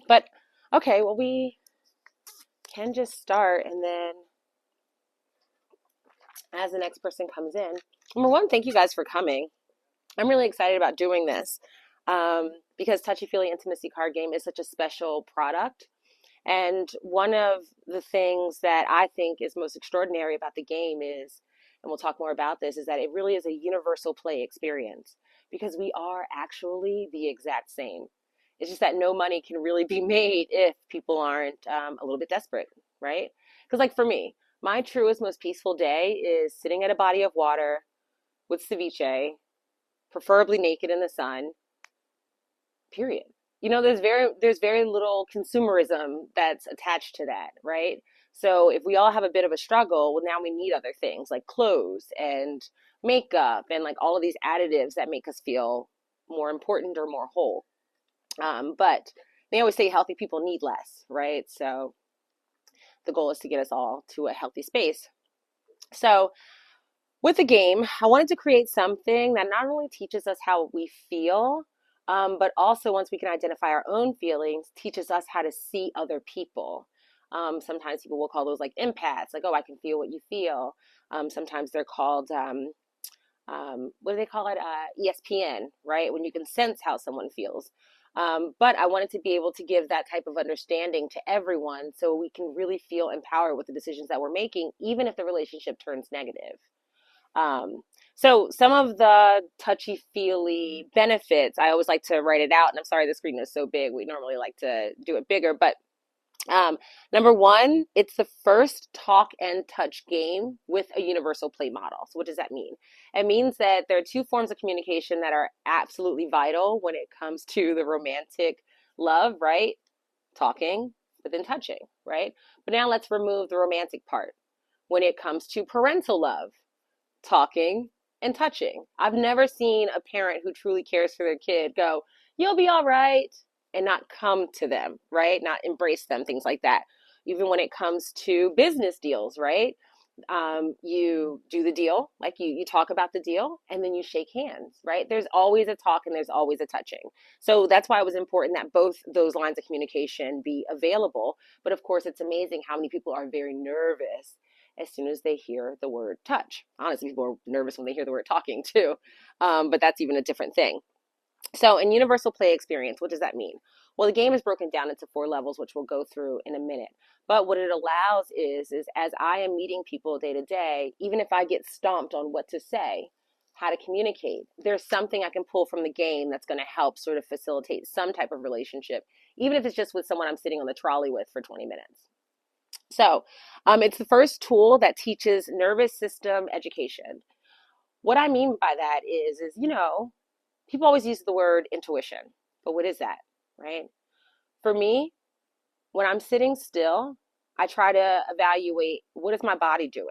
But okay, well, we can just start, and then as the next person comes in, number one, thank you guys for coming. I'm really excited about doing this because Touchy Feely Intimacy Card Game is such a special product. And one of the things that I think is most extraordinary about the game is, and we'll talk more about this, is that it really is a universal play experience because we are actually the exact same. It's just that no money can really be made if people aren't a little bit desperate, right? Because, like for me, my truest, most peaceful day is sitting at a body of water with ceviche, preferably naked in the sun, period. There's very little consumerism that's attached to that, right? So if we all have a bit of a struggle, well, now we need other things like clothes and makeup and like all of these additives that make us feel more important or more whole. But they always say healthy people need less, right? So the goal is to get us all to a healthy space. So with the game, I wanted to create something that not only teaches us how we feel, but also once we can identify our own feelings, teaches us how to see other people. Sometimes people will call those like empaths, like, oh, I can feel what you feel. Sometimes they're called, what do they call it? ESPN, right? When you can sense how someone feels. But I wanted to be able to give that type of understanding to everyone so we can really feel empowered with the decisions that we're making, even if the relationship turns negative. Um, so some of the touchy-feely benefits, I always like to write it out, and I'm sorry the screen is so big. We normally like to do it bigger, but number one, it's the first talk and touch game with a universal play model. So what does that mean? It means that there are two forms of communication that are absolutely vital when it comes to the romantic love, right? Talking, but then touching, right? But now let's remove the romantic part. When it comes to parental love, talking and touching. I've never seen a parent who truly cares for their kid go, you'll be all right, and not come to them, right? Not embrace them, things like that. Even when it comes to business deals, right? You do the deal, like you talk about the deal, and then you shake hands, right? There's always a talk and there's always a touching. So that's why it was important that both those lines of communication be available. But of course, it's amazing how many people are very nervous as soon as they hear the word touch. Honestly, people are nervous when they hear the word talking too, but that's even a different thing. So in universal play experience, what does that mean? Well, the game is broken down into 4 levels, which we'll go through in a minute. But what it allows is as I am meeting people day to day, even if I get stomped on what to say, how to communicate, there's something I can pull from the game that's going to help sort of facilitate some type of relationship, even if it's just with someone I'm sitting on the trolley with for 20 minutes. So it's the first tool that teaches nervous system education. What I mean by that is, people always use the word intuition, but what is that, right? For me, when I'm sitting still, I try to evaluate what is my body doing.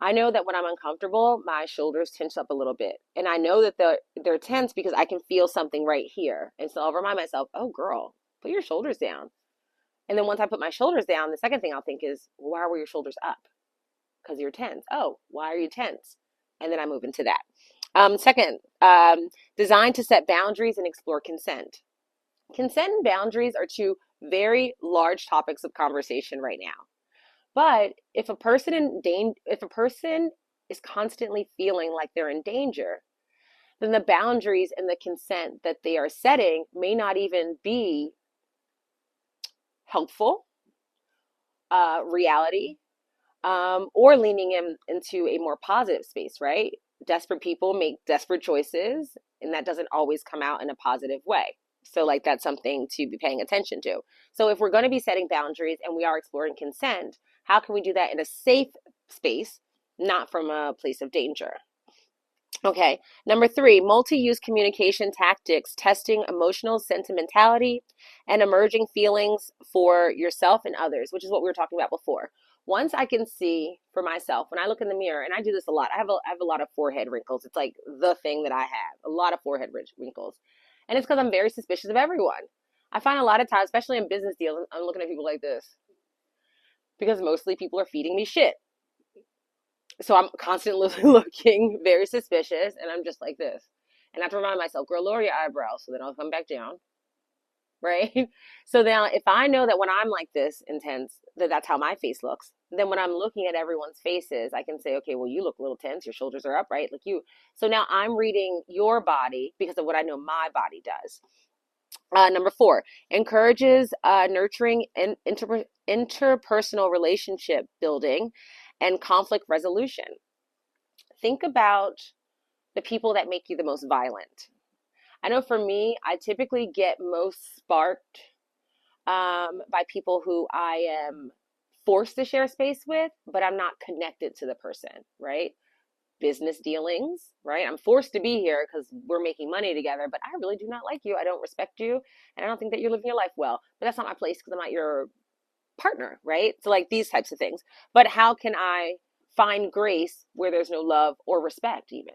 I know that when I'm uncomfortable, my shoulders tense up a little bit. And I know that they're tense because I can feel something right here. And so I'll remind myself, oh, girl, put your shoulders down. And then once I put my shoulders down, the second thing I'll think is, why were your shoulders up? Because you're tense. Oh, why are you tense? And then I move into that. Second, designed to set boundaries and explore consent. Consent and boundaries are two very large topics of conversation right now. But if a person is constantly feeling like they're in danger, then the boundaries and the consent that they are setting may not even be helpful, reality, or leaning into a more positive space, right? Desperate people make desperate choices, and that doesn't always come out in a positive way. So, like, that's something to be paying attention to. So, if we're going to be setting boundaries and we are exploring consent, how can we do that in a safe space, not from a place of danger? Okay, number 3, multi-use communication tactics, testing emotional sentimentality and emerging feelings for yourself and others, which is what we were talking about before. Once I can see for myself, when I look in the mirror, and I do this a lot, I have a lot of forehead wrinkles. It's like the thing that I have, a lot of forehead wrinkles. And it's because I'm very suspicious of everyone. I find a lot of times, especially in business deals, I'm looking at people like this because mostly people are feeding me shit. So I'm constantly looking very suspicious, and I'm just like this. And I have to remind myself, girl, lower your eyebrows so then I'll come back down. right? So now if I know that when I'm like this intense, that that's how my face looks, then when I'm looking at everyone's faces, I can say, okay, well, you look a little tense, your shoulders are up, right? Like you. So now I'm reading your body because of what I know my body does. Number four, encourages nurturing and interpersonal relationship building and conflict resolution. Think about the people that make you the most violent. I know for me, I typically get most sparked by people who I am forced to share space with, but I'm not connected to the person, right? Business dealings, right? I'm forced to be here because we're making money together, but I really do not like you. I don't respect you, and I don't think that you're living your life well. But that's not my place because I'm not your partner, right? So, like these types of things. But how can I find grace where there's no love or respect, even?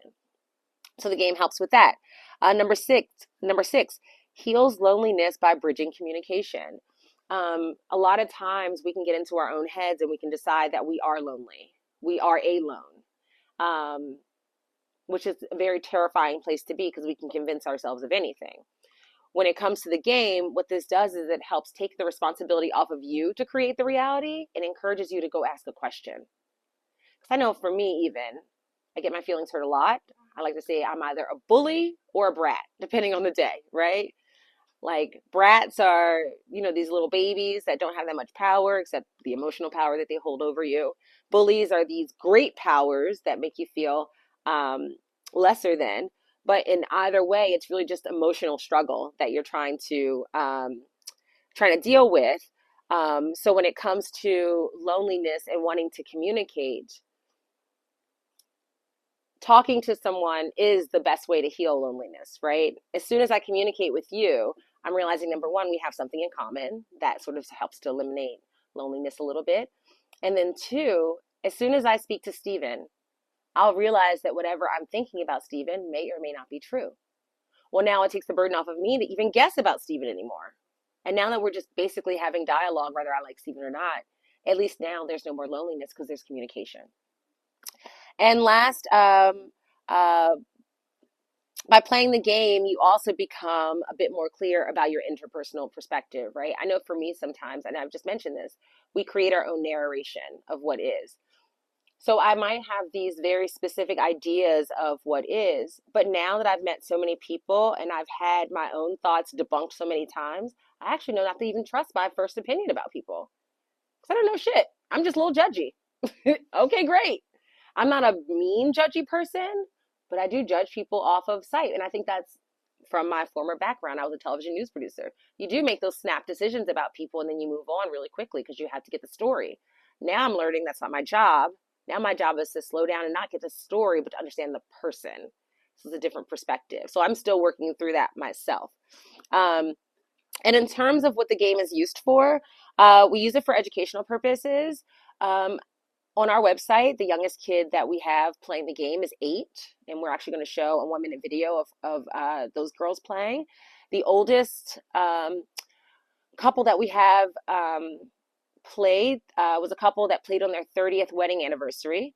So the game helps with that. Number six, heals loneliness by bridging communication. A lot of times we can get into our own heads and we can decide that we are lonely. We are alone, which is a very terrifying place to be because we can convince ourselves of anything. When it comes to the game, what this does is it helps take the responsibility off of you to create the reality and encourages you to go ask a question. Because I know for me, even, I get my feelings hurt a lot. I like to say I'm either a bully or a brat, depending on the day, right? Like brats are, these little babies that don't have that much power except the emotional power that they hold over you. Bullies are these great powers that make you feel um, lesser than. But in either way, it's really just emotional struggle that you're trying to deal with. So when it comes to loneliness and wanting to communicate, talking to someone is the best way to heal loneliness, right? As soon as I communicate with you, I'm realizing number one, we have something in common that sort of helps to eliminate loneliness a little bit. And then two, as soon as I speak to Stephen, I'll realize that whatever I'm thinking about Stephen may or may not be true. Well, now it takes the burden off of me to even guess about Stephen anymore. And now that we're just basically having dialogue, whether I like Stephen or not, at least now there's no more loneliness because there's communication. And last, uh, by playing the game, you also become a bit more clear about your interpersonal perspective, right? I know for me sometimes, and I've just mentioned this, we create our own narration of what is. So I might have these very specific ideas of what is, but now that I've met so many people and I've had my own thoughts debunked so many times, I actually know not to even trust my first opinion about people. Because I don't know shit. I'm just a little judgy. Okay, great. I'm not a mean, judgy person, but I do judge people off of sight. And I think that's from my former background. I was a television news producer. You do make those snap decisions about people and then you move on really quickly because you have to get the story. Now I'm learning that's not my job. Now my job is to slow down and not get the story, but to understand the person. So it's a different perspective. So I'm still working through that myself. Um, and in terms of what the game is used for, we use it for educational purposes. Um, on our website, the youngest kid that we have playing the game is 8, and we're actually going to show a 1-minute video of those girls playing. The oldest couple that we have played was a couple that played on their 30th wedding anniversary.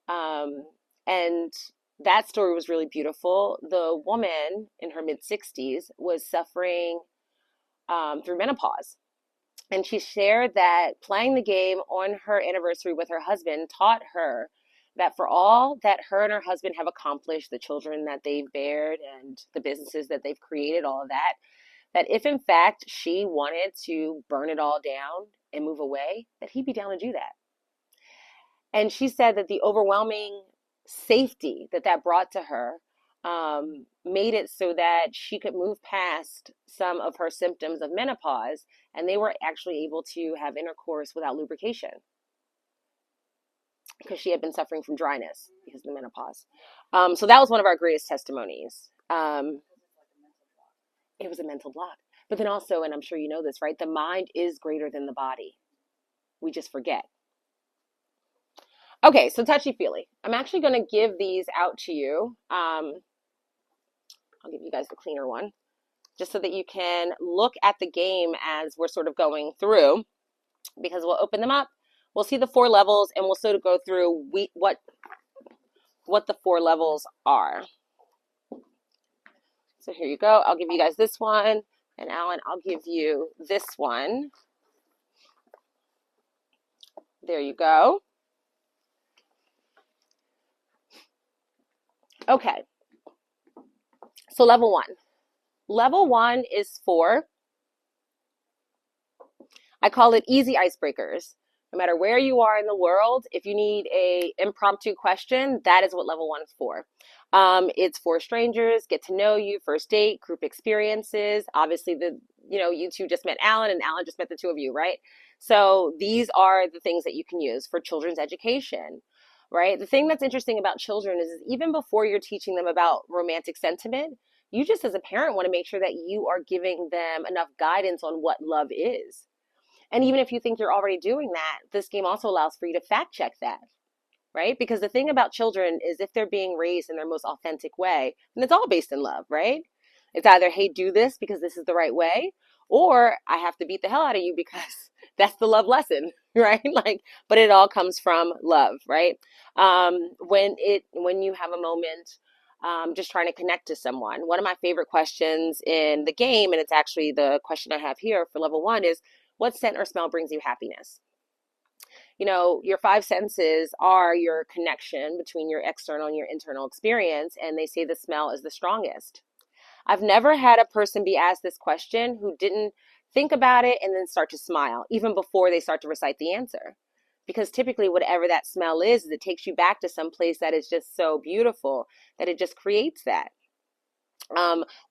And that story was really beautiful. The woman in her mid 60s was suffering through menopause. And she shared that playing the game on her anniversary with her husband taught her that for all that her and her husband have accomplished, the children that they've bared and the businesses that they've created, all of that, that if in fact she wanted to burn it all down and move away, that he'd be down to do that. And she said that the overwhelming safety that that brought to her made it so that she could move past some of her symptoms of menopause, and they were actually able to have intercourse without lubrication because she had been suffering from dryness because of the menopause. So that was one of our greatest testimonies. It was a mental block. But then also, and I'm sure you know this, right? The mind is greater than the body. We just forget. Okay, so touchy-feely. I'm actually going to give these out to you. I'll give you guys the cleaner one, just so that you can look at the game as we're sort of going through, because we'll open them up. We'll see the 4 levels, and we'll sort of go through what the 4 levels are. So here you go. I'll give you guys this one. And Alan, I'll give you this one. There you go. Okay. So level one. Level one is for, I call it easy icebreakers. No matter where you are in the world, if you need a impromptu question, that is what level one is for. It's for strangers, get to know you, first date, group experiences. Obviously, you two just met Alan, and Alan just met the two of you, right? So these are the things that you can use for children's education, right? The thing that's interesting about children is even before you're teaching them about romantic sentiment, you just as a parent want to make sure that you are giving them enough guidance on what love is. And even if you think you're already doing that, this game also allows for you to fact check that, right? Because the thing about children is if they're being raised in their most authentic way, and it's all based in love, right? It's either, hey, do this because this is the right way, or I have to beat the hell out of you because that's the love lesson, right? Like, but it all comes from love, right? When you have a moment, just trying to connect to someone. One of my favorite questions in the game, and it's actually the question I have here for level one, is what scent or smell brings you happiness? Your five senses are your connection between your external and your internal experience, and they say the smell is the strongest. I've never had a person be asked this question who didn't think about it and then start to smile, even before they start to recite the answer. Because typically, whatever that smell is, it takes you back to some place that is just so beautiful that it just creates that.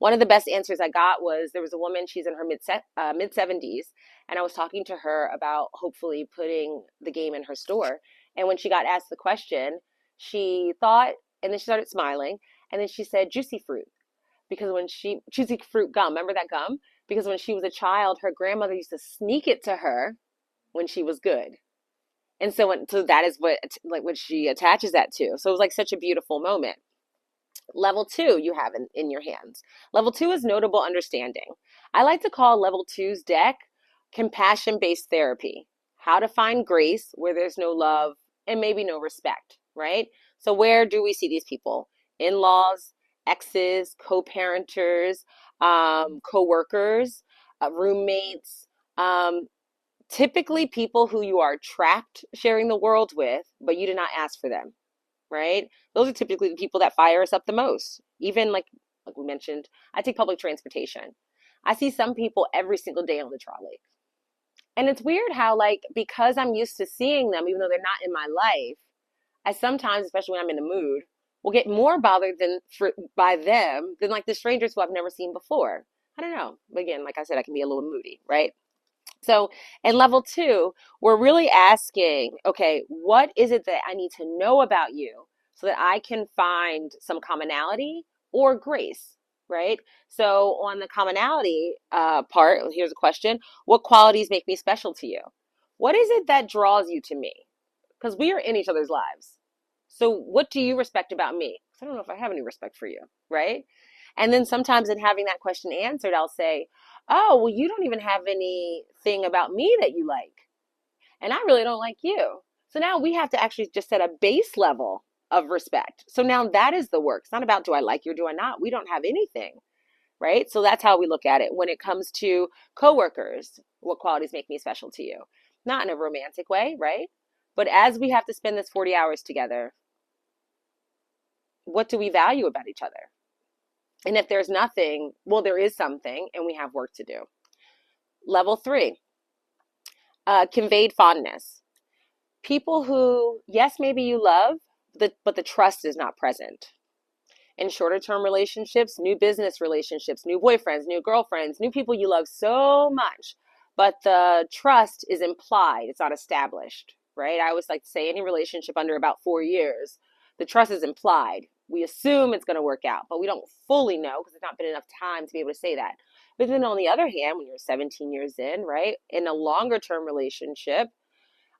One of the best answers I got was there was a woman, she's in her mid 70s, and I was talking to her about hopefully putting the game in her store. And when she got asked the question, she thought, and then she started smiling, and then she said juicy fruit. Because juicy fruit gum, remember that gum? Because when she was a child, her grandmother used to sneak it to her when she was good. And so that is what she attaches that to. So it was like such a beautiful moment. Level two you have in your hands. Level two is notable understanding. I like to call level two's deck compassion-based therapy. How to find grace where there's no love and maybe no respect, right? So where do we see these people? In-laws, exes, co-parenters, co-workers, roommates, typically people who you are trapped sharing the world with, but you did not ask for them, right? Those are typically the people that fire us up the most. Even like we mentioned, I take public transportation. I see some people every single day on the trolley. And it's weird how because I'm used to seeing them, even though they're not in my life, I sometimes, especially when I'm in the mood, will get more bothered by them than like the strangers who I've never seen before. I don't know. But again, like I said, I can be a little moody, right? So in level two, we're really asking, okay, what is it that I need to know about you so that I can find some commonality or grace, right? So on the commonality part, here's a question. What qualities make me special to you? What is it that draws you to me? Because we are in each other's lives. So what do you respect about me? I don't know if I have any respect for you, right? And then sometimes in having that question answered, I'll say, oh, well, you don't even have anything about me that you like. And I really don't like you. So now we have to actually just set a base level of respect. So now that is the work. It's not about do I like you or do I not? We don't have anything, right? So that's how we look at it. When it comes to coworkers, what qualities make me special to you? Not in a romantic way, right? But as we have to spend this 40 hours together, what do we value about each other? And if there's nothing, well, there is something, and we have work to do. Level three, conveyed fondness. People who, yes, maybe you love, but the trust is not present. In shorter term relationships, new business relationships, new boyfriends, new girlfriends, new people you love so much, but the trust is implied. It's not established, right? I always like to say any relationship under about 4 years, the trust is implied. We assume it's going to work out, but we don't fully know because there's not been enough time to be able to say that. But then on the other hand, when you're 17 years in, right, in a longer term relationship,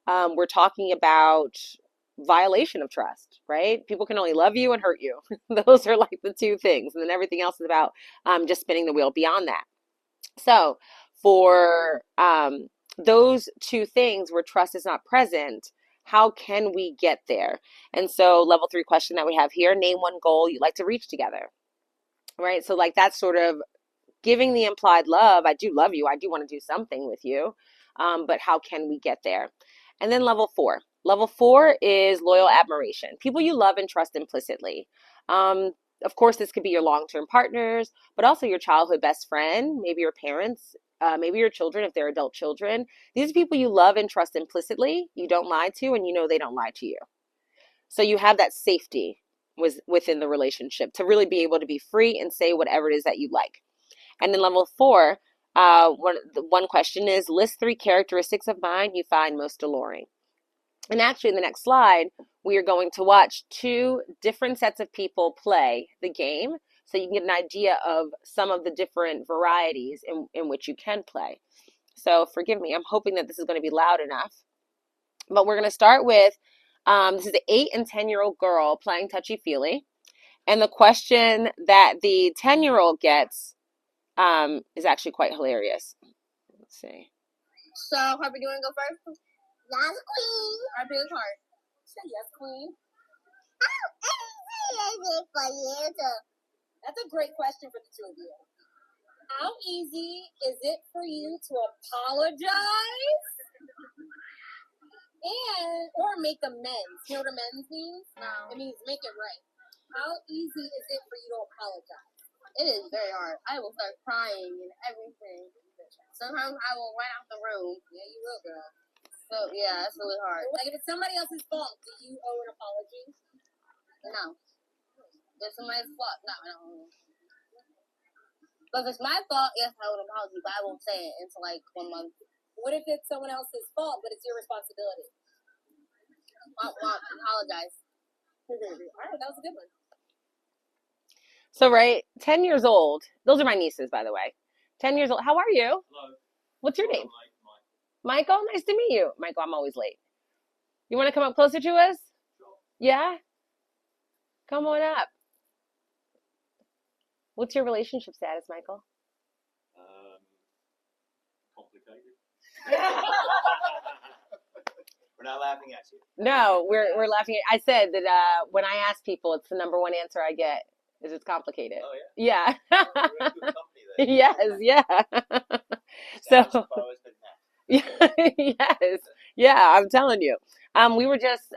we're talking about violation of trust, right? People can only love you and hurt you. Those are like the two things. And then everything else is about just spinning the wheel beyond that. So for those two things where trust is not present, how can we get there? And so level three question that we have here, name one goal you'd like to reach together, right? So like that's sort of giving the implied love. I do love you. I do want to do something with you. But how can we get there? And then level 4. Level 4 is loyal admiration. People you love and trust implicitly. Of course, this could be your long-term partners, but also your childhood best friend, maybe your parents, maybe your children if they're adult children. These are people you love and trust implicitly. You don't lie to, and you know they don't lie to you. So you have that safety within the relationship to really be able to be free and say whatever it is that you like. And then level 4, one question is list 3 characteristics of mine you find most alluring. And actually, in the next slide, we are going to watch 2 different sets of people play the game so you can get an idea of some of the different varieties in which you can play. So forgive me, I'm hoping that this is going to be loud enough. But we're going to start with, this is an 8 and 10-year-old girl playing touchy-feely. And the question that the 10-year-old gets is actually quite hilarious. Let's see. So, Harper, do you want to go first? Yes, queen. I pick a card. Say yes, queen. How easy is it for you to... That's a great question for the 2 of you. How easy is it for you to apologize or make amends? You know what amends means? No. It means make it right. How easy is it for you to apologize? It is very hard. I will start crying and everything. Sometimes I will run out the room. Yeah, you will, girl. So, yeah, it's really hard. Like, if it's somebody else's fault, do you owe an apology? No. If it's somebody's fault, no, I don't. But if it's my fault, yes, I owe an apology, but I won't say it until, like, 1 month. What if it's someone else's fault, but it's your responsibility? I won't apologize. All right, that was a good one. So, right, 10 years old. Those are my nieces, by the way. 10 years old. How are you? Hello. What's your name? Michael, nice to meet you. Michael, I'm always late. You want to come up closer to us? Sure. Yeah? Come on up. What's your relationship status, Michael? Complicated. We're not laughing at you. No, we're laughing at, I said that when I ask people, it's the number 1 answer I get is it's complicated. Oh, yeah? Yeah. Oh, we're in good company then. Yes, yeah. So, yes, yeah, I'm telling you. We were just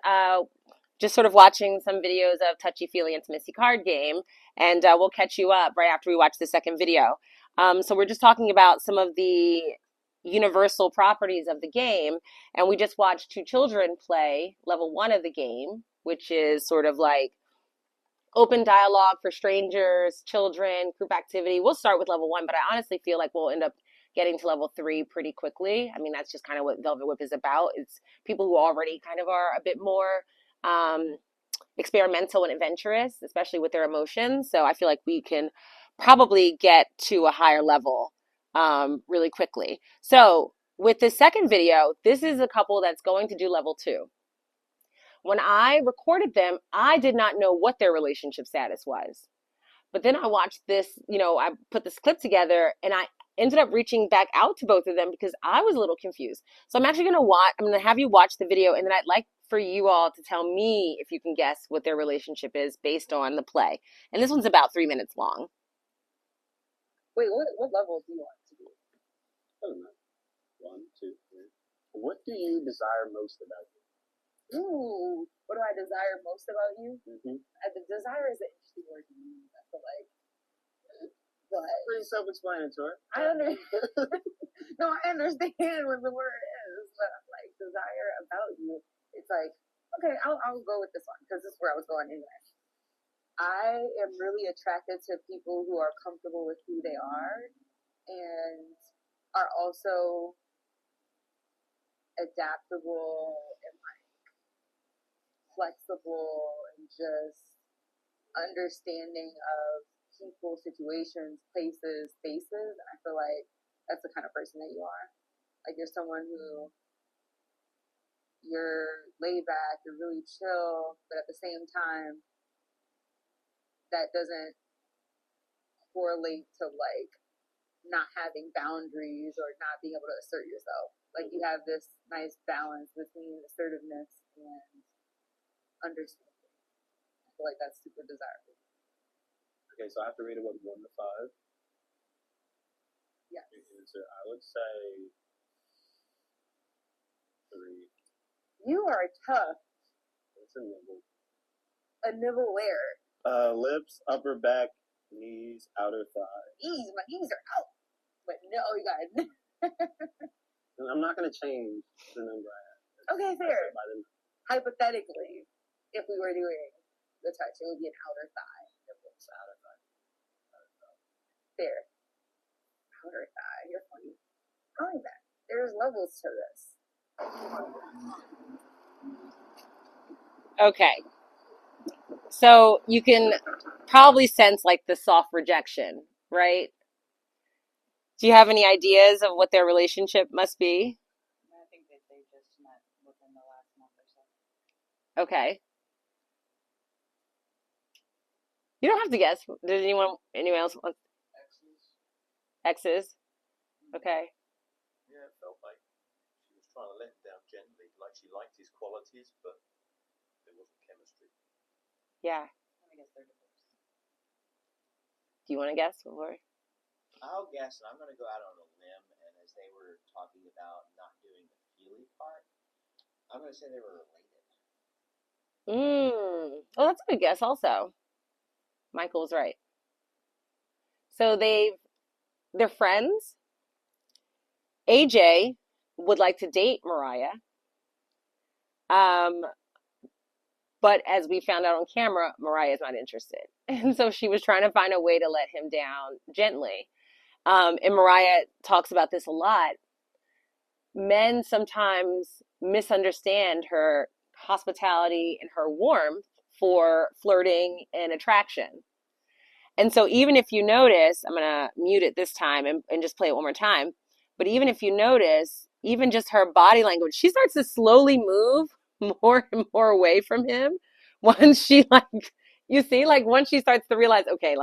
sort of watching some videos of touchy-feely intimacy card game, and we'll catch you up right after we watch the second video. So we're just talking about some of the universal properties of the game, and we just watched 2 children play level 1 of the game, which is sort of like open dialogue for strangers, children, group activity. We'll start with level 1, but I honestly feel like we'll end up getting to level 3 pretty quickly. I mean, that's just kind of what Velvet Whip is about. It's people who already kind of are a bit more experimental and adventurous, especially with their emotions. So I feel like we can probably get to a higher level really quickly. So with this second video, this is a couple that's going to do level 2. When I recorded them, I did not know what their relationship status was. But then I watched this, I put this clip together and I ended up reaching back out to both of them because I was a little confused. So I'm actually I'm going to have you watch the video, and then I'd like for you all to tell me if you can guess what their relationship is based on the play. And this one's about 3 minutes long. Wait, what level do you want to be? I don't know. 1, 2, 3. What do you desire most about you? Ooh, what do I desire most about you? Mm-hmm. The desire is an interesting word to use, I feel like. But pretty self-explanatory. No, I understand what the word is, but I'm like, desire about you. It's like, okay, I'll go with this one because this is where I was going anyway. I am really attracted to people who are comfortable with who they are and are also adaptable and flexible and just understanding of people, situations, places, spaces. And I feel like that's the kind of person that you are. Like you're someone who you're laid back, you're really chill, but at the same time, that doesn't correlate to like not having boundaries or not being able to assert yourself. Like you have this nice balance between assertiveness and understanding. I feel like that's super desirable. Okay, so I have to rate it 1 to 5. answer. I would say 3. You are tough. It's a nibble. A nibble where? Lips, upper back, knees, outer thigh. My knees are out. But no, you got it. And I'm not gonna change the number I have. Okay, fair. Hypothetically, if we were doing the touch, it would be an outer thigh. Lips, outer thigh. Fair. Outer thigh. You're funny. I like that. There's levels to this. Okay. So you can probably sense like the soft rejection, right? Do you have any ideas of what their relationship must be? I think that they just met within the last month or so. Okay. You don't have to guess. Does anyone else want X's? Okay. Yeah, it felt like she was trying to let him down gently, like she liked his qualities, but there wasn't chemistry. Yeah. I guess they're divorced. Do you want to guess before? I'll guess, and I'm going to go out on a limb, and as they were talking about not doing the feely part, I'm going to say they were related. Oh, that's a good guess also. Michael was right. So they're friends. AJ would like to date Mariah. But as we found out on camera, Mariah is not interested. And so she was trying to find a way to let him down gently. And Mariah talks about this a lot. Men sometimes misunderstand her hospitality and her warmth for flirting and attraction. And so even if you notice, I'm going to mute it this time and just play it one more time. But even if you notice, even just her body language, she starts to slowly move more and more away from him once she once she starts to realize, okay,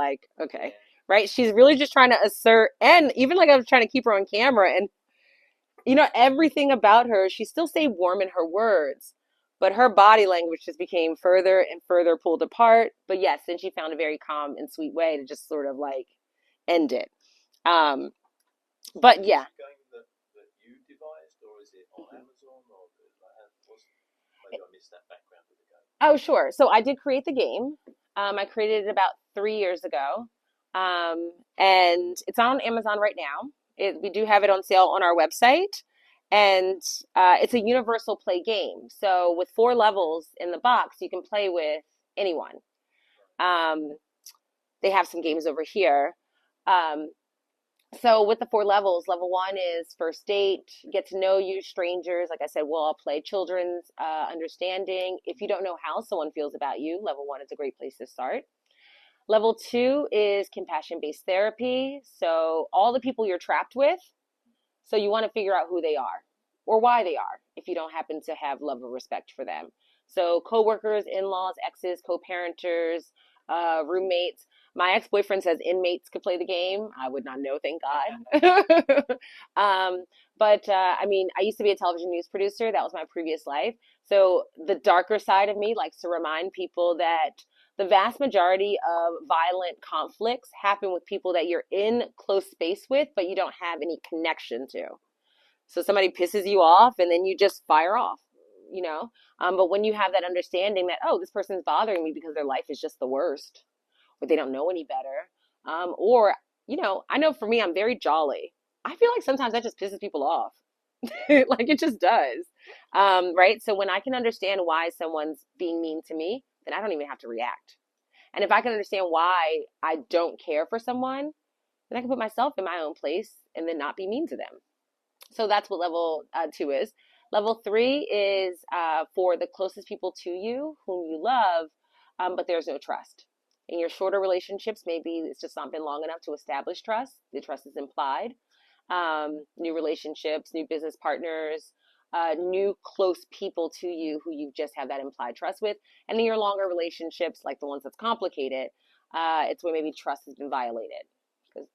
right? She's really just trying to assert, and even like I was trying to keep her on camera, and everything about her, she still stayed warm in her words, but her body language just became further and further pulled apart. But yes, then she found a very calm and sweet way to just sort of like end it. But yeah. Is it going that you devised, or is it on Amazon, or maybe I missed that background of the game? Oh, sure. So I did create the game. I created it about 3 years ago. And it's on Amazon right now. We do have it on sale on our website. And it's a universal play game. So with 4 levels in the box, you can play with anyone. They have some games over here. So with the 4 levels, level 1 is first date, get to know you, strangers. Like I said, we'll all play children's understanding. If you don't know how someone feels about you, level 1 is a great place to start. Level 2 is compassion-based therapy. So all the people you're trapped with, so you want to figure out who they are or why they are if you don't happen to have love or respect for them. So coworkers, in-laws, exes, co-parenters, roommates. My ex-boyfriend says inmates could play the game. I would not know, thank God. I mean, I used to be a television news producer. That was my previous life. So the darker side of me likes to remind people that the vast majority of violent conflicts happen with people that you're in close space with, but you don't have any connection to. So somebody pisses you off and then you just fire off, But when you have that understanding that, oh, this person's bothering me because their life is just the worst, or they don't know any better. I know for me, I'm very jolly. I feel like sometimes that just pisses people off. Like it just does. Right? So when I can understand why someone's being mean to me, then I don't even have to react. And if I can understand why I don't care for someone, then I can put myself in my own place and then not be mean to them. So that's what level 2 is. Level 3 is for the closest people to you, whom you love, but there's no trust. In your shorter relationships, maybe it's just not been long enough to establish trust. The trust is implied. New relationships, new business partners, new close people to you who you just have that implied trust with. And in your longer relationships, like the ones that's complicated, it's where maybe trust has been violated. Because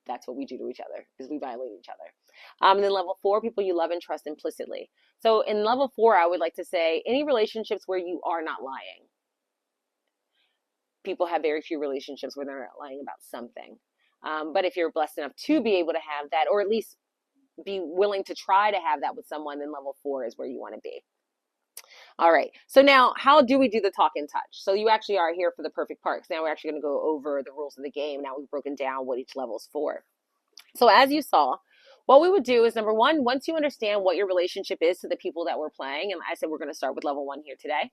that's what we do to each other, is we violate each other. And then level 4, people you love and trust implicitly. So in level 4, I would like to say any relationships where you are not lying. People have very few relationships where they're not lying about something. But if you're blessed enough to be able to have that, or at least be willing to try to have that with someone, then level 4 is where you want to be. All right. So now, how do we do the talk and touch? So you actually are here for the perfect part, because now we're actually going to go over the rules of the game. Now we've broken down what each level is for. So as you saw, what we would do is, number one, once you understand what your relationship is to the people that we're playing, and I said we're going to start with level 1 here today,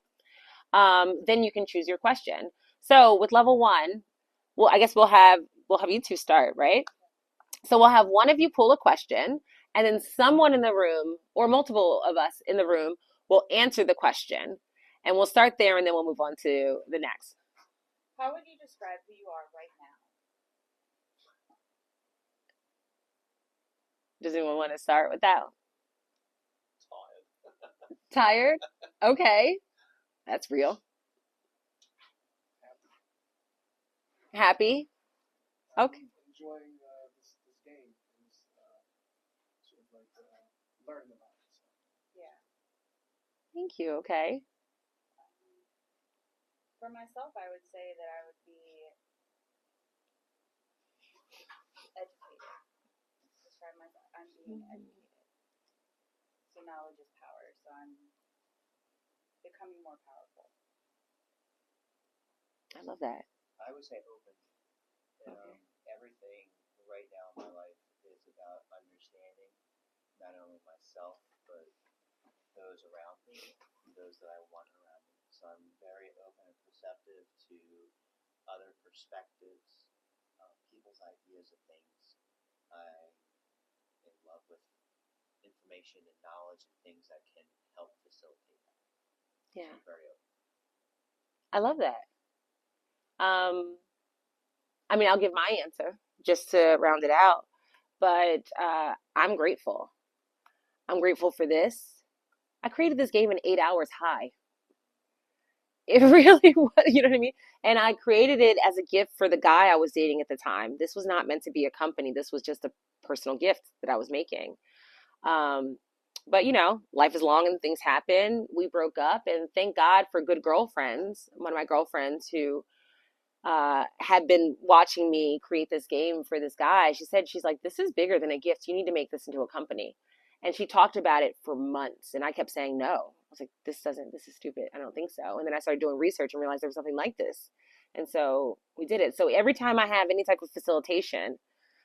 then you can choose your question. So with level 1, well, I guess we'll have you two start, right? So we'll have one of you pull a question, and then someone in the room, or multiple of us in the room, will answer the question. And we'll start there, and then we'll move on to the next. How would you describe who you are right now? Does anyone want to start with that? Tired. Tired? Okay. That's real. Happy? Okay. Enjoying this game and sort of like learning about it. So. Yeah. Thank you. Okay. For myself, I would say that I would be educated. Describe myself. I'm being educated. So knowledge is power. So I'm becoming more powerful. I love that. I would say open. Everything right now in my life is about understanding not only myself, but those around me, and those that I want around me. So I'm very open and perceptive to other perspectives, people's ideas of things. I'm in love with information and knowledge and things that can help facilitate that. Yeah. So I'm very open. I love that. I mean, I'll give my answer just to round it out, but I'm grateful. I'm grateful for this. I created this game in 8 hours high. It really was, you know what I mean? And I created it as a gift for the guy I was dating at the time. This was not meant to be a company. This was just a personal gift that I was making. But you know, life is long and things happen. We broke up, and thank God for good girlfriends. One of my girlfriends who had been watching me create this game for this guy. She's like, this is bigger than a gift. You need to make this into a company. And she talked about it for months, and I kept saying no. I was like, this is stupid. I don't think so. And then I started doing research and realized there was something like this. And so we did it. So every time I have any type of facilitation,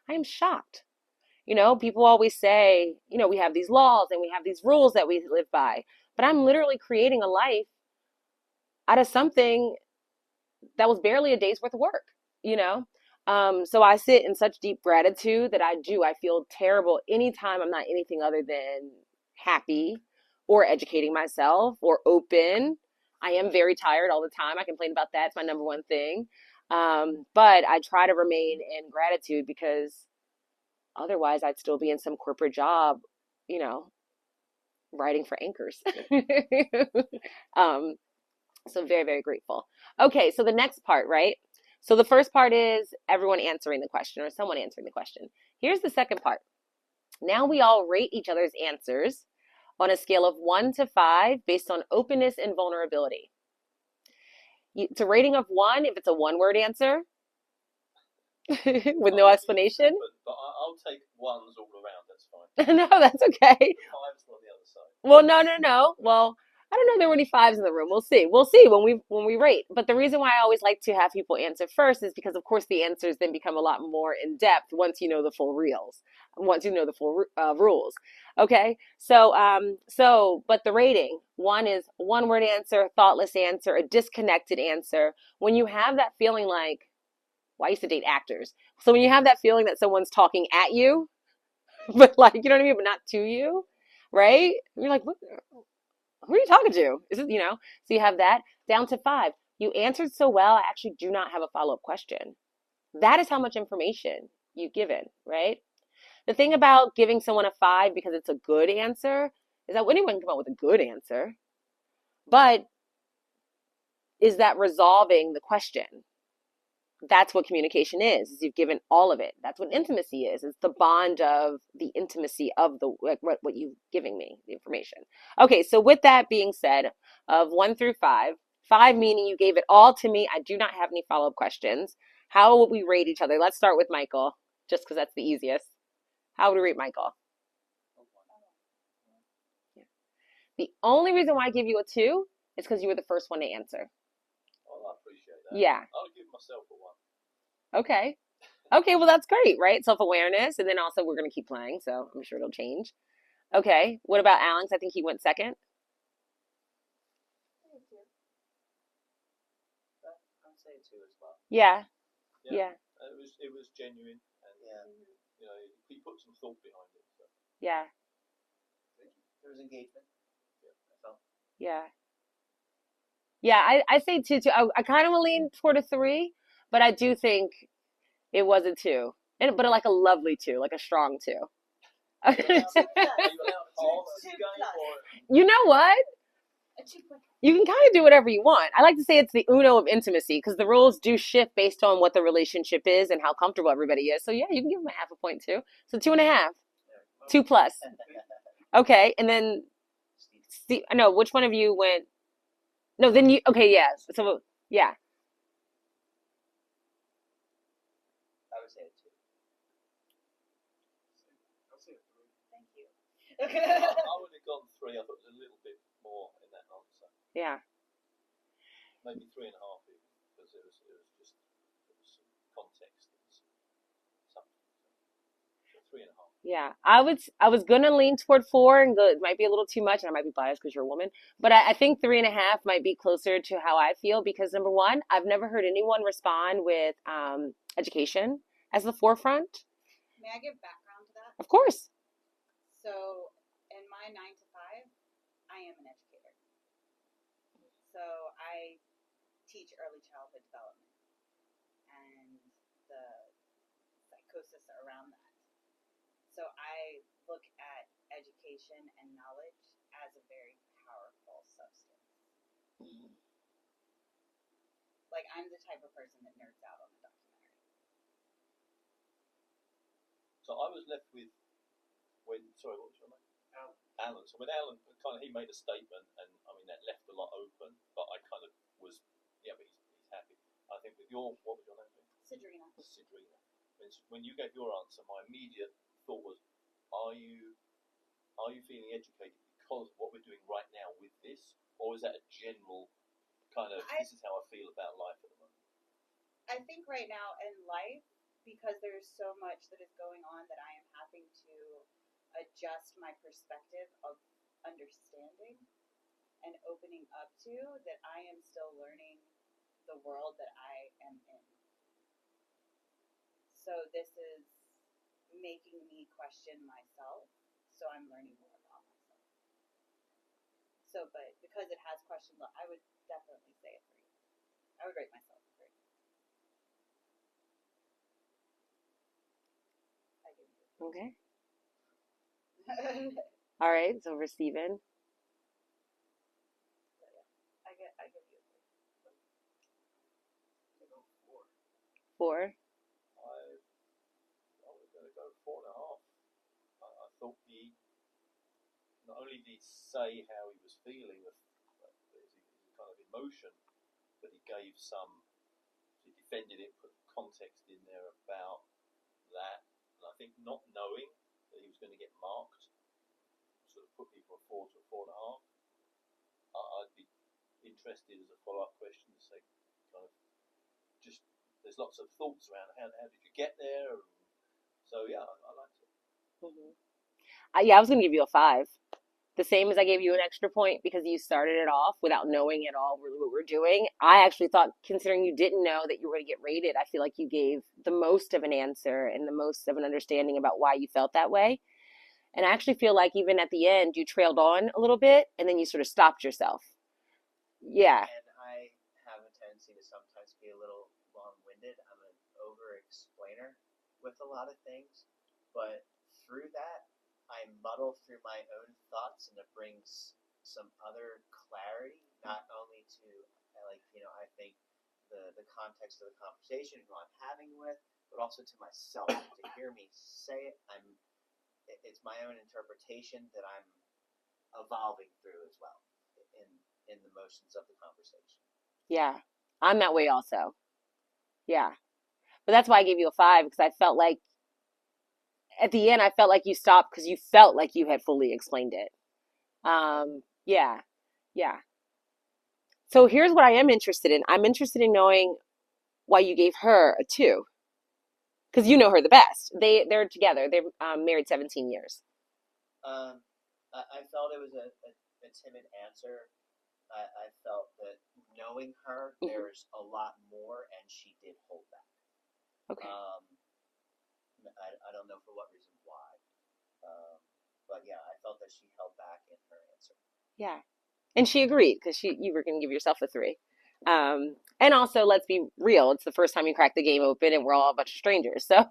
I am shocked. You know, people always say, you know, we have these laws and we have these rules that we live by, but I'm literally creating a life out of something that was barely a day's worth of work, you know? So I sit in such deep gratitude that I feel terrible anytime I'm not anything other than happy or educating myself or open. I am very tired all the time. I complain about that. It's my number one thing. But I try to remain in gratitude, because otherwise I'd still be in some corporate job, you know, writing for anchors. So very, very grateful. Okay, so the next part, right? So the first part is everyone answering the question, or someone answering the question. Here's the second part. Now we all rate each other's answers on a scale of 1 to 5 based on openness and vulnerability. It's a rating of 1 if it's a one-word answer with no explanation. But I'll take ones all around. That's fine. No, that's okay. Fives on the other side. Well, no. Well, I don't know if there were any 5s in the room. We'll see. We'll see when we rate. But the reason why I always like to have people answer first is because, of course, the answers then become a lot more in depth once you know the full once you know the full rules. Okay. So, but the rating, 1 is one-word answer, thoughtless answer, a disconnected answer. When you have that feeling like, well, I used to date actors. So when you have that feeling that someone's talking at you, but like, you know what I mean, but not to you, right? You're like, what? Who are you talking to? Is it, you know? So you have that. Down to 5. You answered so well, I actually do not have a follow-up question. That is how much information you've given, right? The thing about giving someone a 5 because it's a good answer is that anyone can come up with a good answer, but is that resolving the question? That's what communication is you've given all of it. That's what intimacy is. It's the bond of the intimacy of the what you've giving me, the information. Okay, so with that being said, of 1 through 5, 5 meaning you gave it all to me. I do not have any follow-up questions. How would we rate each other? Let's start with Michael, just because that's the easiest. How would we rate Michael? Yeah. The only reason why I give you a 2 is because you were the first one to answer. Oh, I appreciate that. Yeah. I'll give myself a 1. Okay. Okay, well, that's great, right? Self-awareness, and then also we're going to keep playing, so I'm sure it'll change. Okay, what about Alex? I think he went second. I'm saying 2 as well. Yeah, Yeah. yeah, It was genuine, and Yeah. you know, he put some thought behind it. So. yeah, There was engagement. Yeah. I felt. yeah. Yeah, I say 2 too. I kind of lean toward a 3, but I do think it was a 2. But like a lovely 2, like a strong 2. Are you allowed to half the game, or You know what? A 2.5. You can kind of do whatever you want. I like to say it's the Uno of intimacy because the rules do shift based on what the relationship is and how comfortable everybody is. So yeah, you can give them a half a point too. So 2.5, 2 plus. Okay, and then Steve, no, which one of you went? No, then you. Okay, yeah. So yeah, I would say a 2. I'll say a 3. Thank you. I would have gone 3. I thought it was a little bit more in that answer. yeah, Maybe 3.5 even, because it was just some context. It was something. So 3.5. yeah. I was gonna lean toward 4 and go. It might be a little too much, and I might be biased because you're a woman. But I think 3.5 might be closer to how I feel because number one, I've never heard anyone respond with education as the forefront. May I give background to that? Of course. So, in my 9 to 5, I am an educator. So, I teach early childhood development and the psychosis around that. So, I look at education and knowledge as a very powerful substance. Like, I'm the type of person that nerds out on a documentary. So I was left with sorry, what was your name? Alan. So when Alan kind of he made a statement, and I mean that left a lot open, but I kind of was but he's happy. I think with your what was your name? Cedrina. Cedrina. When you gave your answer, my immediate thought was, are you feeling educated because of what we're doing right now with this, or is that a general kind of this is how I feel about life at the moment? I think right now in life, because there's so much that is going on that I am having to adjust my perspective of understanding and opening up to, that I am still learning the world that I am in. So this is making me question myself, so I'm learning more about myself. So, but because it has questions, I would definitely say a 3. I would rate myself a 3. I give you a 3. Okay. All right. So for Steven. I give you a 3. I go 4. 4. I was going to go 4.5. I thought not only did he say how he was feeling, his kind of emotion, but he gave he defended it, put context in there about that, and I think not knowing that he was going to get marked sort of put people from 4 to 4.5. I'd be interested as a follow-up question to say, kind of, just there's lots of thoughts around how did you get there, so yeah, I liked it. Mm-hmm. Yeah, I was gonna give you a 5. The same as I gave you an extra point because you started it off without knowing at all really what we're doing. I actually thought, considering you didn't know that you were going to get rated, I feel like you gave the most of an answer and the most of an understanding about why you felt that way. And I actually feel like even at the end, you trailed on a little bit and then you sort of stopped yourself. Yeah. And I have a tendency to sometimes be a little long-winded. I'm an over-explainer with a lot of things, but through that, I muddle through my own thoughts, and it brings some other clarity, not only to, I think the context of the conversation, who I'm having with, but also to myself. To hear me say it, it's my own interpretation that I'm evolving through as well in the motions of the conversation. Yeah. I'm that way also. Yeah. But that's why I gave you a 5, because I felt like at the end, I felt like you stopped because you felt like you had fully explained it. Yeah, yeah. So here's what I am interested in. I'm interested in knowing why you gave her a 2, because you know her the best. They're together. They're married 17 years. I felt it was a timid answer. I felt that knowing her, there's a lot more, and she did hold back. Okay. I don't know for what reason why, but yeah, I felt that she held back in her answer. Yeah. And she agreed because you were going to give yourself a 3. And also, let's be real, it's the first time you crack the game open and we're all a bunch of strangers. So,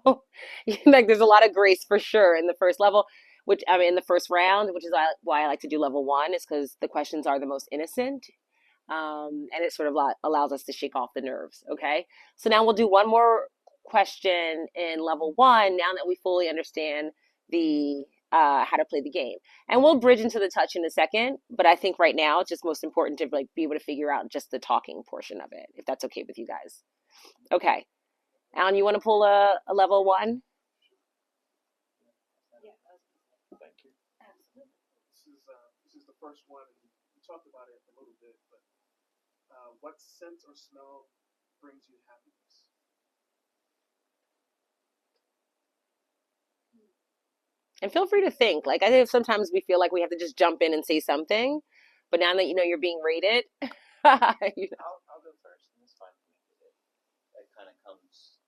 like, there's a lot of grace for sure in the first level, which I mean, in the first round, which is why I like to do level 1, is because the questions are the most innocent. And it sort of allows us to shake off the nerves. Okay. So now we'll do one more question in level 1 now that we fully understand the how to play the game. And we'll bridge into the touch in a second, but I think right now it's just most important to like be able to figure out just the talking portion of it, if that's okay with you guys. Okay. Alan, you want to pull a level 1? Yeah, Thank you. absolutely. This is the first one, and we talked about it a little bit, but what scent or smell brings you happiness? And feel free to think. Like, I think sometimes we feel like we have to just jump in and say something, but now that you know you're being rated, you know. I'll go first, and it's fine for me because it kind of comes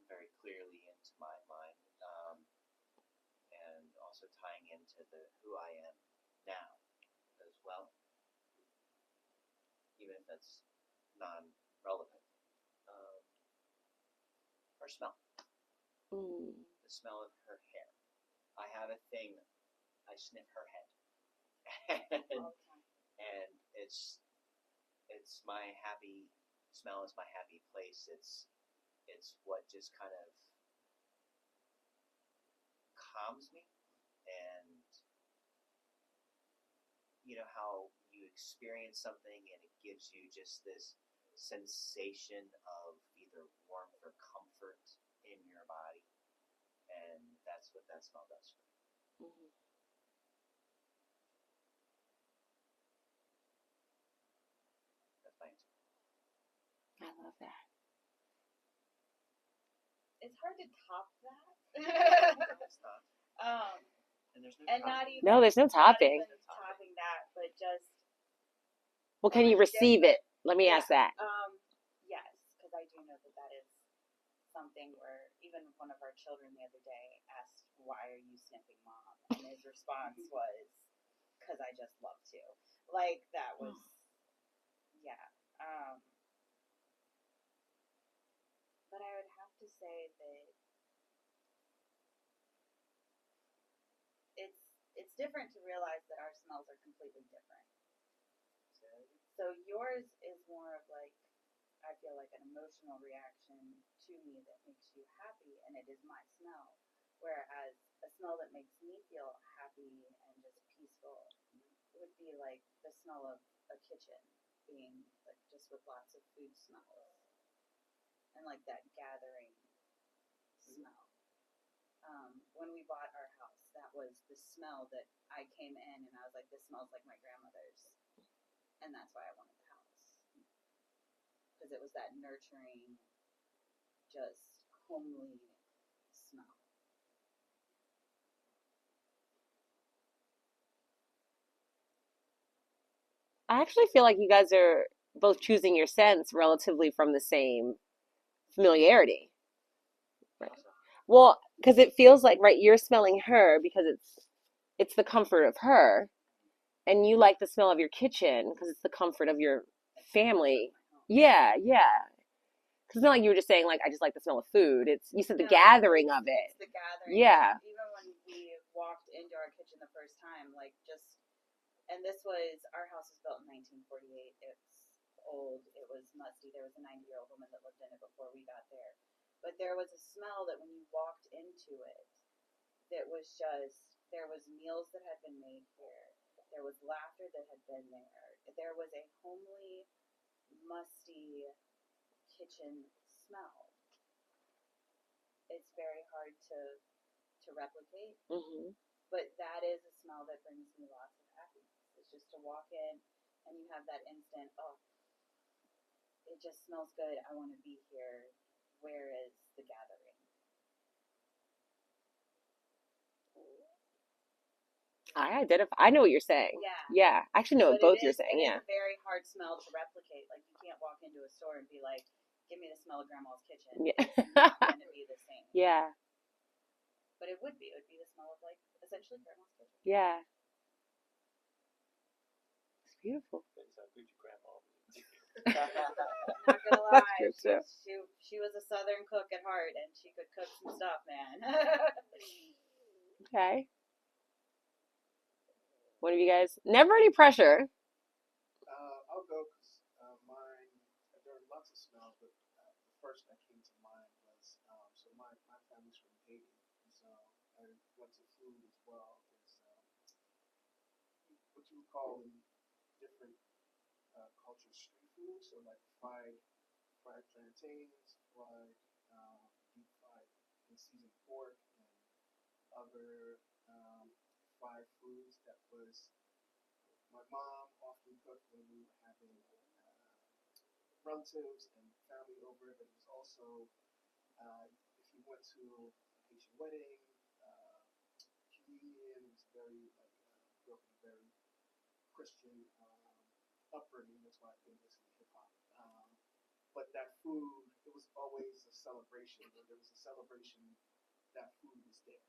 very clearly into my mind, and also tying into who I am now as well, even if that's non-relevant. Her smell, Mm. the smell of her hair. I have a thing. I sniff her head, and it's my happy smell. It's my happy place. It's what just kind of calms me, and you know how you experience something and it gives you just this sensation of either warmth or comfort in your body, and that's what that smell does for me. Mm-hmm. That's my answer. I love that. It's hard to top that. It's not, and there's no And topping. not even No, there's no not topping. even topping that, but just Well, can you receive it? Let me ask that. yes, because I do know that is something where even one of our children the other day asked, "Why are you sniffing, Mom?" And his response was, "Because I just love to." Like that was, yeah. But I would have to say that it's different to realize that our smells are completely different. So yours is more of like, I feel like an emotional reaction to me that makes you happy, and it is my smell. Whereas a smell that makes me feel happy and just peaceful would be like the smell of a kitchen being like just with lots of food smells and like that gathering smell. When we bought our house, that was the smell that I came in and I was like, this smells like my grandmother's. And that's why I wanted the house. Because it was that nurturing, just homely smell. I actually feel like you guys are both choosing your scents relatively from the same familiarity. Right. Well, because it feels like, right, you're smelling her because it's the comfort of her, and you like the smell of your kitchen because it's the comfort of your family. Yeah, yeah. Because it's not like you were just saying like I just like the smell of food. It's you said the gathering of it. It's the gathering. Yeah. Even when we walked into our kitchen the first time, like just, and this was, our house was built in 1948. It's old. It was musty. There was a 90-year-old woman that lived in it before we got there. But there was a smell that when you walked into it, that was just, there was meals that had been made here. There was laughter that had been there. There was a homely, musty kitchen smell. it's very hard to replicate. Mm-hmm. But that is a smell that brings me lots of happiness. It's just to walk in and you have that instant, oh, it just smells good. I want to be here. Where is the gathering? I identify. I know what you're saying. Yeah. Yeah. I actually know But what both you're saying. It Yeah. is a very hard smell to replicate. Like, you can't walk into a store and be like, give me the smell of grandma's kitchen. Yeah. It's not going to be the same. Yeah. But it would be. It would be the smell of, like, essentially grandma's kitchen. Yeah. It's beautiful. Depends how good your grandma was. Not gonna lie, That's she was a Southern cook at heart, and she could cook some stuff, man. Okay. One of you guys? Never any pressure. I'll go because mine, there are lots of smells, but the first that came to mind was, so my family's from Haiti, and so I went to food as well. There's what you would call in different cultures street food, so like fried plantains, deep fried and seasoned pork, and other fried foods that was my mom often cooked when we were having relatives and family over, but it was also if you went to a Haitian wedding, communion, it was very like grew up in a very Christian upbringing. That's why I did listen to hip hop. But that food, it was always a celebration. When there was a celebration, that food was there.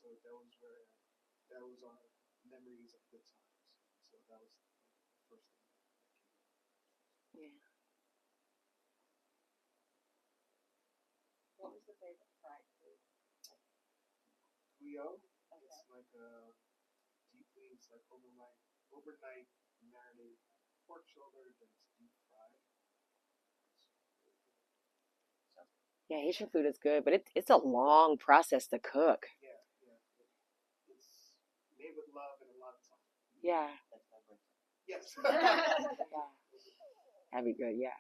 So those are memories of good times. So that was the first thing that came up. Yeah. What was the favorite fried food? Guyo. Okay. It's like it's like overnight marinated pork shoulder that's deep fried. Yeah, Haitian food is good, but it's a long process to cook. Yeah. It's made with love and a lot of time. Yeah. Yes. Yeah. That'd be good, yeah.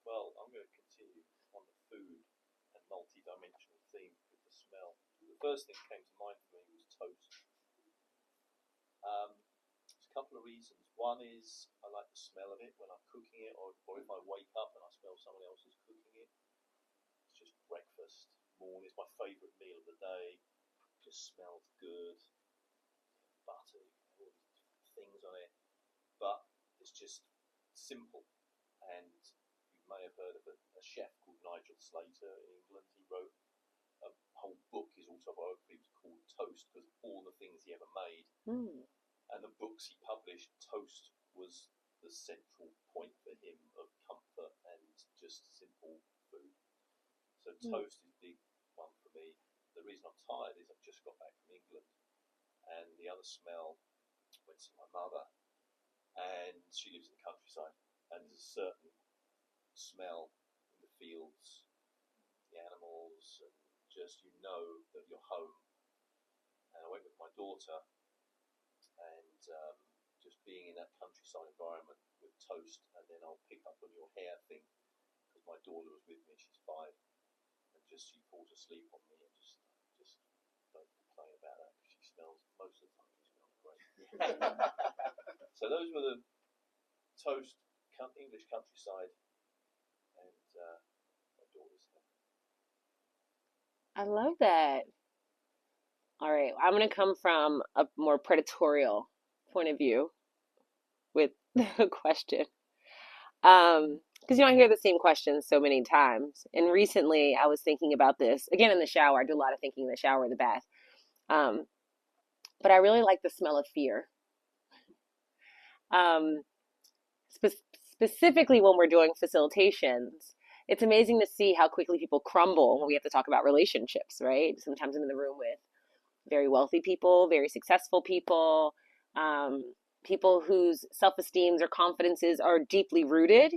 Well, I'm going to continue on the food and multi-dimensional theme with the smell. The first thing that came to mind for me was toast. There's a couple of reasons. One is I like the smell of it when I'm cooking it, or if I wake up and I smell someone else is cooking it. It's just breakfast, morning. It's my favourite meal of the day. Just smells good, buttery, all these things on it. But it's just simple. And you may have heard of a chef called Nigel Slater in England. He wrote a whole book, his autobiography was called Toast, because of all the things he ever made. And the books he published, toast was the central point for him of comfort and just simple food. So toast is a big one for me. The reason I'm tired is I've just got back from England, and the other smell, went to my mother, and she lives in the countryside, and there's a certain smell in the fields, the animals, and just you know that you're home. And I went with my daughter, and just being in that countryside environment with toast, and then I'll pick up on your hair thing, because my daughter was with me, she's 5, and just she falls asleep on me, and just don't complain about her, because she smells, most of the time she smells great. So those were the toast, English countryside, and my daughter's hair. I love that. All right, I'm going to come from a more predatorial point of view with the question. Because I hear the same question so many times. And recently I was thinking about this, again in the shower. I do a lot of thinking in the shower or the bath. But I really like the smell of fear. Specifically when we're doing facilitations, it's amazing to see how quickly people crumble when we have to talk about relationships, right? Sometimes I'm in the room with very wealthy people, very successful people, people whose self-esteems or confidences are deeply rooted,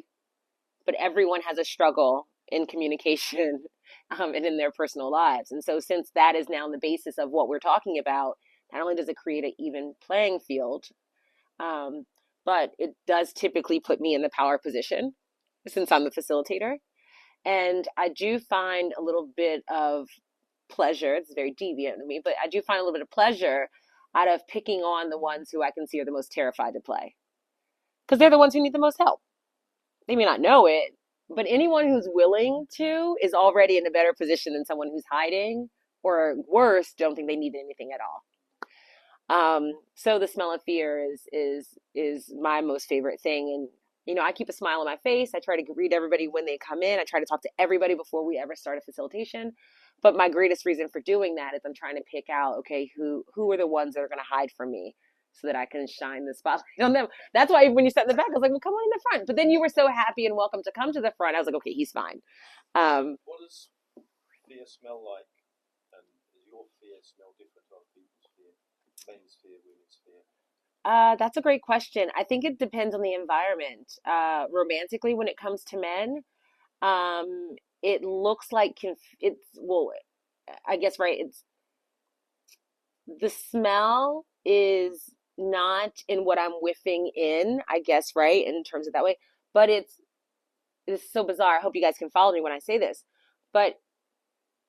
but everyone has a struggle in communication and in their personal lives. And so since that is now the basis of what we're talking about, not only does it create an even playing field, but it does typically put me in the power position since I'm the facilitator. And I do find a little bit of pleasure. It's very deviant of me, but I do find a little bit of pleasure out of picking on the ones who I can see are the most terrified to play. Because they're the ones who need the most help. They may not know it, but anyone who's willing to is already in a better position than someone who's hiding, or worse, don't think they need anything at all. So the smell of fear is my most favorite thing. And I keep a smile on my face. I try to greet everybody when they come in. I try to talk to everybody before we ever start a facilitation. But my greatest reason for doing that is I'm trying to pick out, okay, who are the ones that are going to hide from me so that I can shine the spotlight on them. That's why when you sat in the back, I was like, well, come on in the front. But then you were so happy and welcome to come to the front. I was like, okay, he's fine. What does fear smell like? And does your fear smell different to other people's fear? Men's fear, women's fear? That's a great question. I think it depends on the environment. Romantically, when it comes to men, it looks like well, I guess, right. It's the smell is not in what I'm whiffing in, I guess, right, in terms of that way. But it's so bizarre. I hope you guys can follow me when I say this. But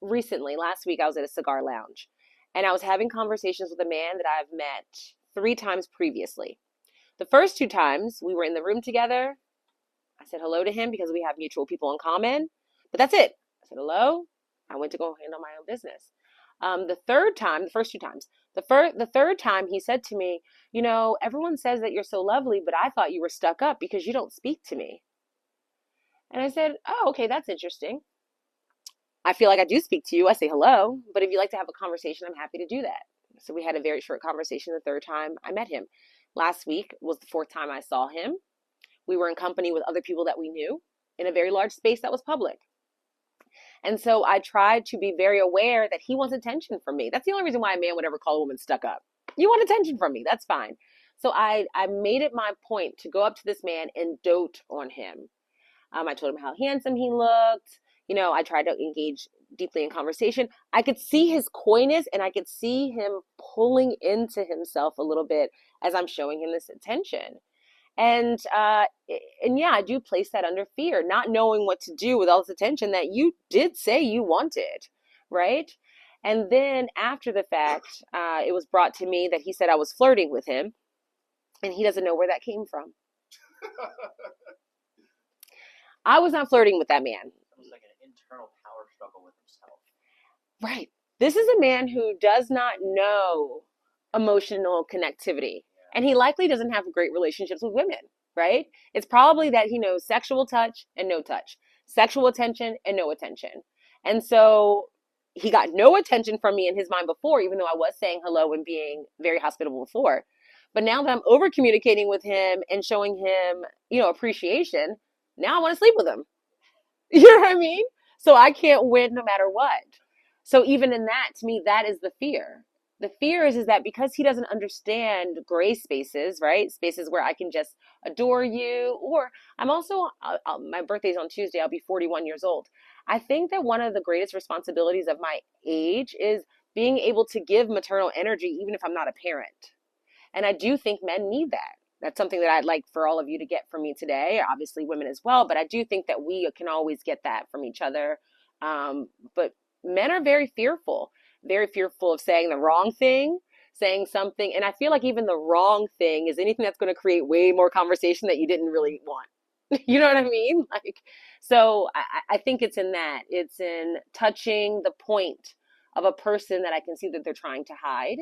recently, last week, I was at a cigar lounge, and I was having conversations with a man that I've met 3 times previously. The first 2 times we were in the room together, I said hello to him because we have mutual people in common, but that's it. I said hello. I went to go handle my own business. The third time, the first 2 times, the third time he said to me, everyone says that you're so lovely, but I thought you were stuck up because you don't speak to me. And I said, oh, okay, that's interesting. I feel like I do speak to you. I say hello, but if you'd like to have a conversation, I'm happy to do that. So we had a very short conversation the third time I met him. Last week was the 4th time I saw him. We were in company with other people that we knew in a very large space that was public. And so I tried to be very aware that he wants attention from me. That's the only reason why a man would ever call a woman stuck up. You want attention from me. That's fine. So I made it my point to go up to this man and dote on him. I told him how handsome he looked. I tried to engage deeply in conversation. I could see his coyness, and I could see him pulling into himself a little bit as I'm showing him this attention. And yeah, I do place that under fear, not knowing what to do with all this attention that you did say you wanted, right? And then after the fact, it was brought to me that he said I was flirting with him, and he doesn't know where that came from. I was not flirting with that man. It was like an internal power struggle with himself. Right. This is a man who does not know emotional connectivity. And he likely doesn't have great relationships with women, right? It's probably that he knows sexual touch and no touch, sexual attention and no attention. And so he got no attention from me in his mind before, even though I was saying hello and being very hospitable before. But now that I'm over communicating with him and showing him, appreciation, now I want to sleep with him. You know what I mean? So I can't win no matter what. So even in that, to me, that is the fear. The fear is that because he doesn't understand gray spaces, right? Spaces where I can just adore you. Or I'm also, my birthday's on Tuesday. I'll be 41 years old. I think that one of the greatest responsibilities of my age is being able to give maternal energy, even if I'm not a parent. And I do think men need that. That's something that I'd like for all of you to get from me today. Obviously women as well, but I do think that we can always get that from each other. But men are very fearful of saying the wrong thing, saying something. And I feel like even the wrong thing is anything that's going to create way more conversation that you didn't really want. You know what I mean? So I think it's in that. It's in touching the point of a person that I can see that they're trying to hide.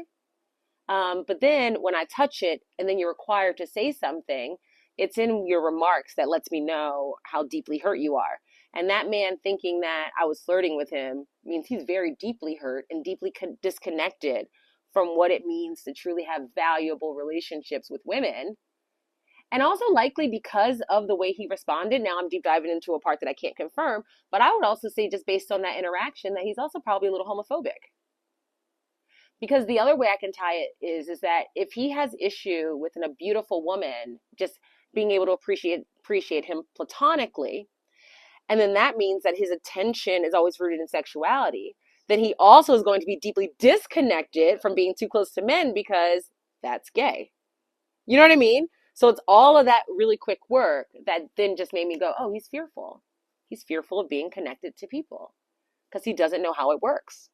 But then when I touch it and then you're required to say something, it's in your remarks that lets me know how deeply hurt you are. And that man thinking that I was flirting with him means he's very deeply hurt and deeply disconnected from what it means to truly have valuable relationships with women. And also likely because of the way he responded. Now I'm deep diving into a part that I can't confirm, but I would also say just based on that interaction that he's also probably a little homophobic. Because the other way I can tie it is that if he has issue with a beautiful woman just being able to appreciate him platonically, and then that means that his attention is always rooted in sexuality, then he also is going to be deeply disconnected from being too close to men because that's gay. You know what I mean? So it's all of that really quick work that then just made me go, oh, he's fearful. He's fearful of being connected to people because he doesn't know how it works.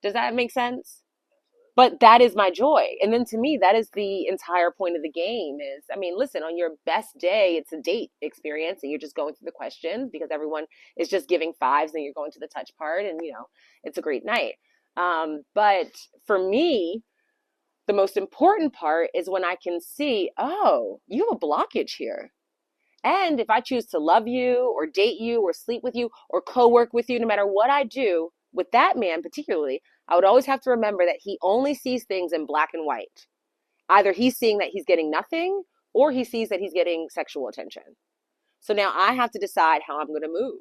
Does that make sense? But that is my joy. And then to me, that is the entire point of the game is, I mean, listen, on your best day, it's a date experience and you're just going through the questions because everyone is just giving fives and you're going to the touch part and, it's a great night. But for me, the most important part is when I can see, oh, you have a blockage here. And if I choose to love you or date you or sleep with you or co-work with you, no matter what I do with that man particularly, I would always have to remember that he only sees things in black and white. Either he's seeing that he's getting nothing or he sees that he's getting sexual attention. So now I have to decide how I'm going to move.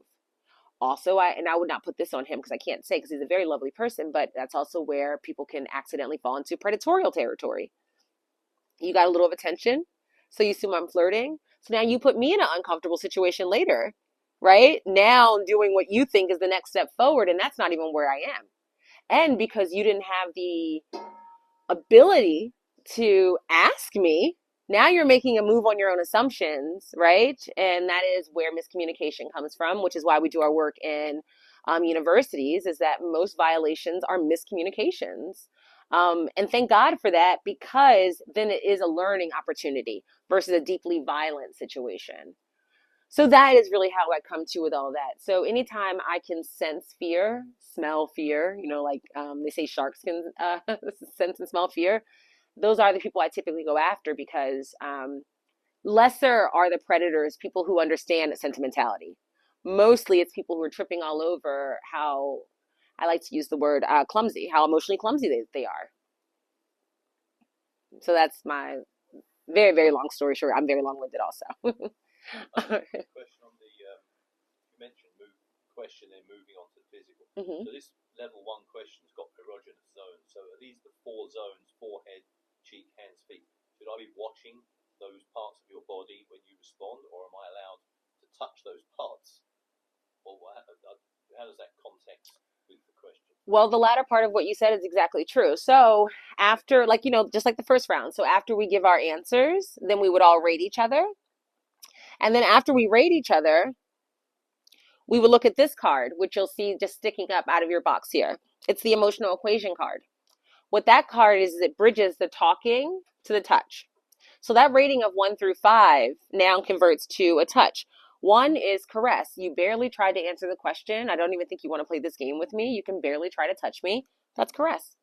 Also, I would not put this on him because I can't say because he's a very lovely person, but that's also where people can accidentally fall into predatorial territory. You got a little of attention, so you assume I'm flirting. So now you put me in an uncomfortable situation later, right? Now I'm doing what you think is the next step forward, and that's not even where I am. And because you didn't have the ability to ask me, now you're making a move on your own assumptions, right? And that is where miscommunication comes from, which is why we do our work in universities, is that most violations are miscommunications. And thank God for that, because then it is a learning opportunity versus a deeply violent situation. So that is really how I come to with all that. So anytime I can sense fear, smell fear, like they say sharks can sense and smell fear, those are the people I typically go after because lesser are the predators, people who understand sentimentality. Mostly it's people who are tripping all over how, I like to use the word clumsy, how emotionally clumsy they are. So that's my very, very long story short. I'm very long-winded also. Question on the, you mentioned question and moving on to the physical. Mm-hmm. So this level 1 question's got erogenous zones. So are these the 4 zones, forehead, cheek, hands, feet? Should I be watching those parts of your body when you respond, or am I allowed to touch those parts? Or how does that context with the question? Well, the latter part of what you said is exactly true. So after, just like the first round, so after we give our answers, then we would all rate each other. And then after we rate each other, we would look at this card, which you'll see just sticking up out of your box here. It's the emotional equation card. What that card is it bridges the talking to the touch. So that rating of 1 through 5 now converts to a touch. 1 is caress. You barely tried to answer the question. I don't even think you want to play this game with me. You can barely try to touch me. That's caress.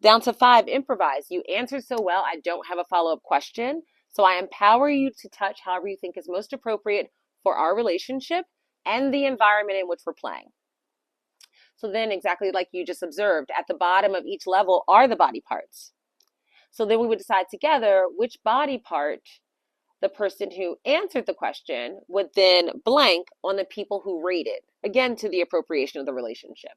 Down to 5, improvise. You answered so well, I don't have a follow-up question. So I empower you to touch however you think is most appropriate for our relationship and the environment in which we're playing. So then exactly like you just observed, at the bottom of each level are the body parts. So then we would decide together which body part the person who answered the question would then blank on the people who rated, again, to the appropriation of the relationship.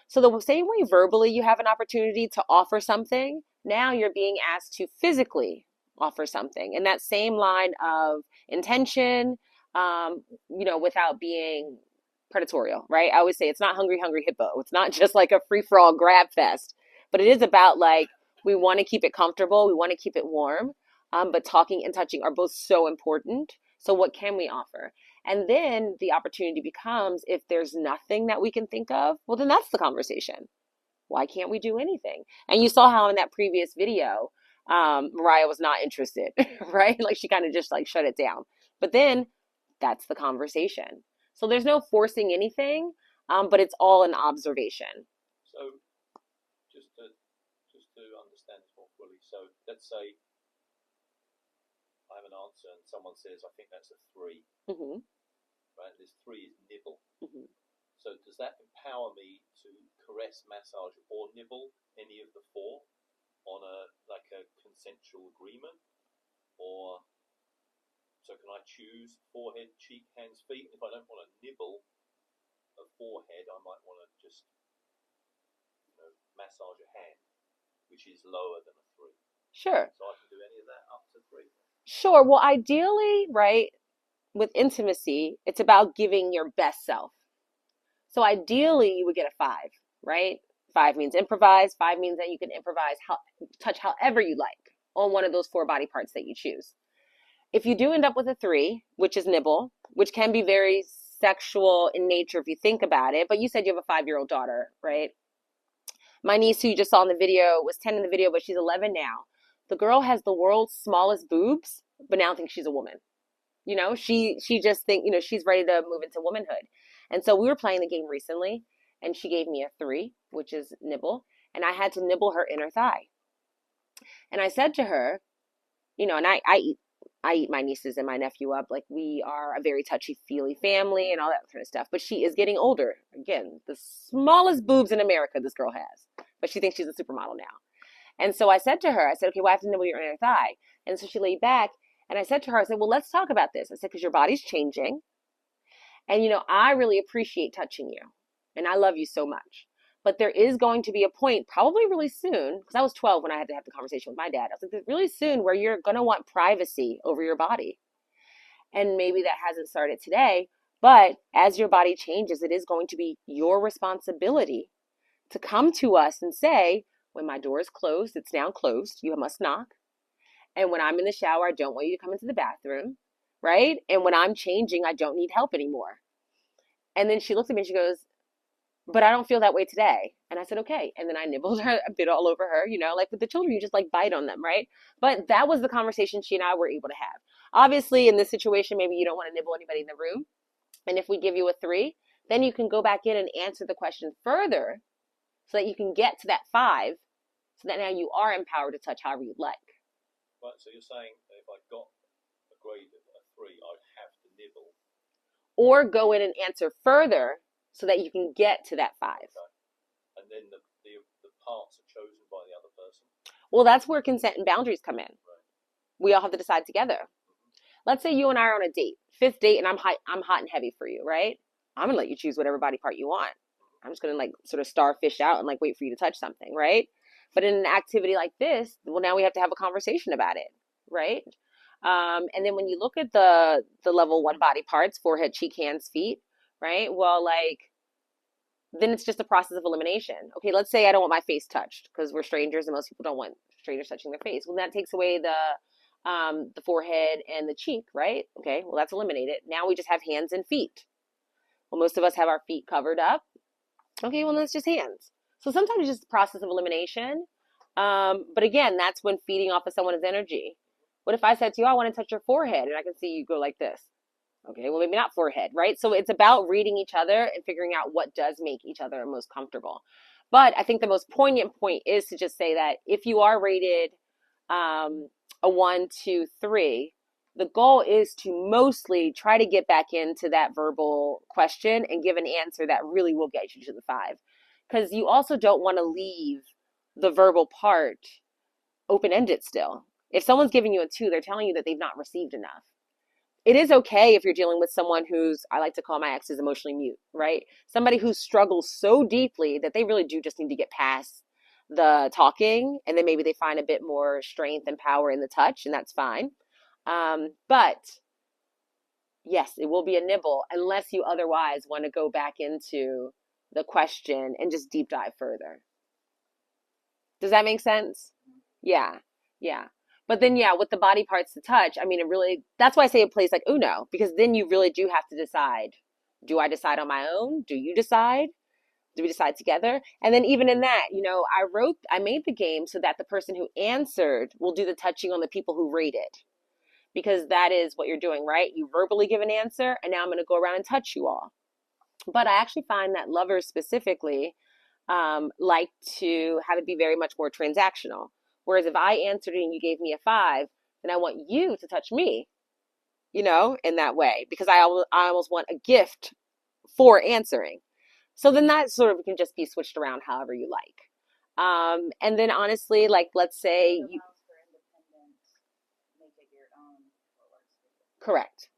So the same way verbally you have an opportunity to offer something, now you're being asked to physically offer something. And that same line of intention, without being predatorial, right? I always say it's not hungry, hungry hippo. It's not just like a free-for-all grab fest, but it is about we want to keep it comfortable. We want to keep it warm. But talking and touching are both so important. So what can we offer? And then the opportunity becomes, if there's nothing that we can think of, well, then that's the conversation. Why can't we do anything? And you saw how in that previous video, Mariah was not interested, right? She kind of just shut it down. But then that's the conversation. So there's no forcing anything, but it's all an observation. So just to understand this more fully, so let's say I have an answer and someone says, I think that's a 3. Mm-hmm. Right? This 3 is nibble. Mm-hmm. So does that empower me to caress, massage, or nibble any of the 4 on a consensual agreement? Or so can I choose forehead, cheek, hands, feet? If I don't want to nibble a forehead, I might want to just massage a hand, which is lower than a 3. Sure. So I can do any of that up to 3. Sure. Well, ideally, right, with intimacy, it's about giving your best self. So ideally, you would get a 5, right? 5 means improvise. 5 means that you can improvise, touch however you like on one of those 4 body parts that you choose. If you do end up with a 3, which is nibble, which can be very sexual in nature if you think about it. But you said you have a 5-year-old daughter, right? My niece, who you just saw in the video, was 10 in the video, but she's 11 now. The girl has the world's smallest boobs, but now thinks she's a woman. You know, she just think, you know, she's ready to move into womanhood. And so we were playing the game recently, and she gave me a 3, which is nibble, and I had to nibble her inner thigh. And I said to her, you know, and I eat my nieces and my nephew up. Like, we are a very touchy-feely family and all that kind of stuff. But she is getting older. Again, the smallest boobs in America this girl has. But she thinks she's a supermodel now. And so I said to her, I said, okay, well, I have to nibble your inner thigh. And so she laid back, and I said to her, I said, well, let's talk about this. I said, because your body's changing. And, you know, I really appreciate touching you. And I love you so much. But there is going to be a point, probably really soon, because I was 12 when I had to have the conversation with my dad. I was like, really soon where you're going to want privacy over your body. And maybe that hasn't started today. But as your body changes, it is going to be your responsibility to come to us and say, when my door is closed, it's now closed. You must knock. And when I'm in the shower, I don't want you to come into the bathroom, right? And when I'm changing, I don't need help anymore. And then she looked at me and she goes, but I don't feel that way today. And I said, okay. And then I nibbled her a bit all over her, you know, like with the children, you just like bite on them, right? But that was the conversation she and I were able to have. Obviously, in this situation, maybe you don't want to nibble anybody in the room. And if we give you a 3, then you can go back in and answer the question further so that you can get to that 5, so that now you are empowered to touch however you'd like. Right, so you're saying that if I got a grade of a 3, I'd have to nibble. Or go in and answer further so that you can get to that 5. Okay. And then the parts are chosen by the other person? Well, that's where consent and boundaries come in. Right. We all have to decide together. Let's say you and I are on a date, 5th date, and I'm hot and heavy for you, right? I'm going to let you choose whatever body part you want. I'm just going to like sort of starfish out and like wait for you to touch something, right? But in an activity like this, well, now we have to have a conversation about it, right? And then when you look at the level 1 body parts, forehead, cheek, hands, feet, right? Well, like, then it's just a process of elimination. Okay, let's say I don't want my face touched because we're strangers and most people don't want strangers touching their face. Well, that takes away the forehead and the cheek, right? Okay, well, that's eliminated. Now we just have hands and feet. Well, most of us have our feet covered up. Okay, well, that's just hands. So sometimes it's just a process of elimination. But again, that's when feeding off of someone's energy. What if I said to you, I want to touch your forehead, and I can see you go like this? Okay, well, maybe not forehead, right? So it's about reading each other and figuring out what does make each other most comfortable. But I think the most poignant point is to just say that if you are rated a 1, 2, 3, the goal is to mostly try to get back into that verbal question and give an answer that really will get you to the 5. Because you also don't want to leave the verbal part open-ended still. If someone's giving you a 2, they're telling you that they've not received enough. It is okay if you're dealing with someone who's, I like to call my exes emotionally mute, right? Somebody who struggles so deeply that they really do just need to get past the talking, and then maybe they find a bit more strength and power in the touch, and that's fine. But yes, it will be a nibble unless you otherwise want to go back into the question and just deep dive further. Does that make sense? Yeah. But then, yeah, with the body parts to touch, I mean, it really, that's why I say it plays like Uno, because then you really do have to decide. Do I decide on my own? Do you decide? Do we decide together? And then even in that, you know, I made the game so that the person who answered will do the touching on the people who rated. Because that is what you're doing, right? You verbally give an answer, and now I'm going to go around and touch you all. But I actually find that lovers specifically like to have it be very much more transactional. Whereas if I answered it and you gave me a 5, then I want you to touch me, you know, in that way. Because I almost want a gift for answering. So then that sort of can just be switched around however you like. And then honestly, like, let's say you... Correct.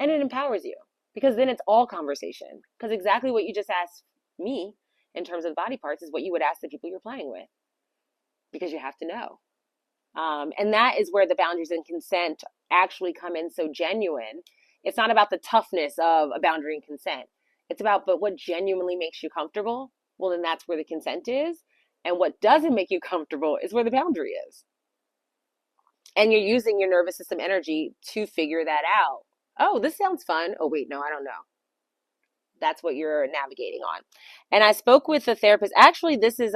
And it empowers you because then it's all conversation. Because exactly what you just asked me in terms of body parts is what you would ask the people you're playing with, because you have to know. And that is where the boundaries and consent actually come in so genuine. It's not about the toughness of a boundary and consent. It's about, but what genuinely makes you comfortable? Well, then that's where the consent is. And what doesn't make you comfortable is where the boundary is. And you're using your nervous system energy to figure that out oh, this sounds fun. Oh, wait, no, I don't know. That's what you're navigating on. And I spoke with a therapist. Actually, this is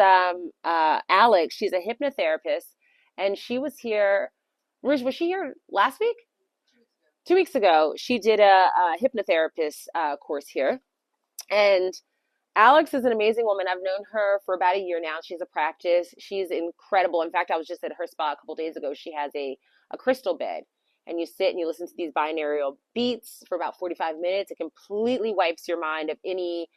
Alex. She's a hypnotherapist, and she was here. Was she here last week? 2 weeks ago. She did a hypnotherapist course here, and Alex is an amazing woman. I've known her for about a year now. She's a practice. She's incredible. In fact, I was just at her spa a couple days ago. She has a crystal bed, and you sit and you listen to these binaural beats for about 45 minutes. It completely wipes your mind of any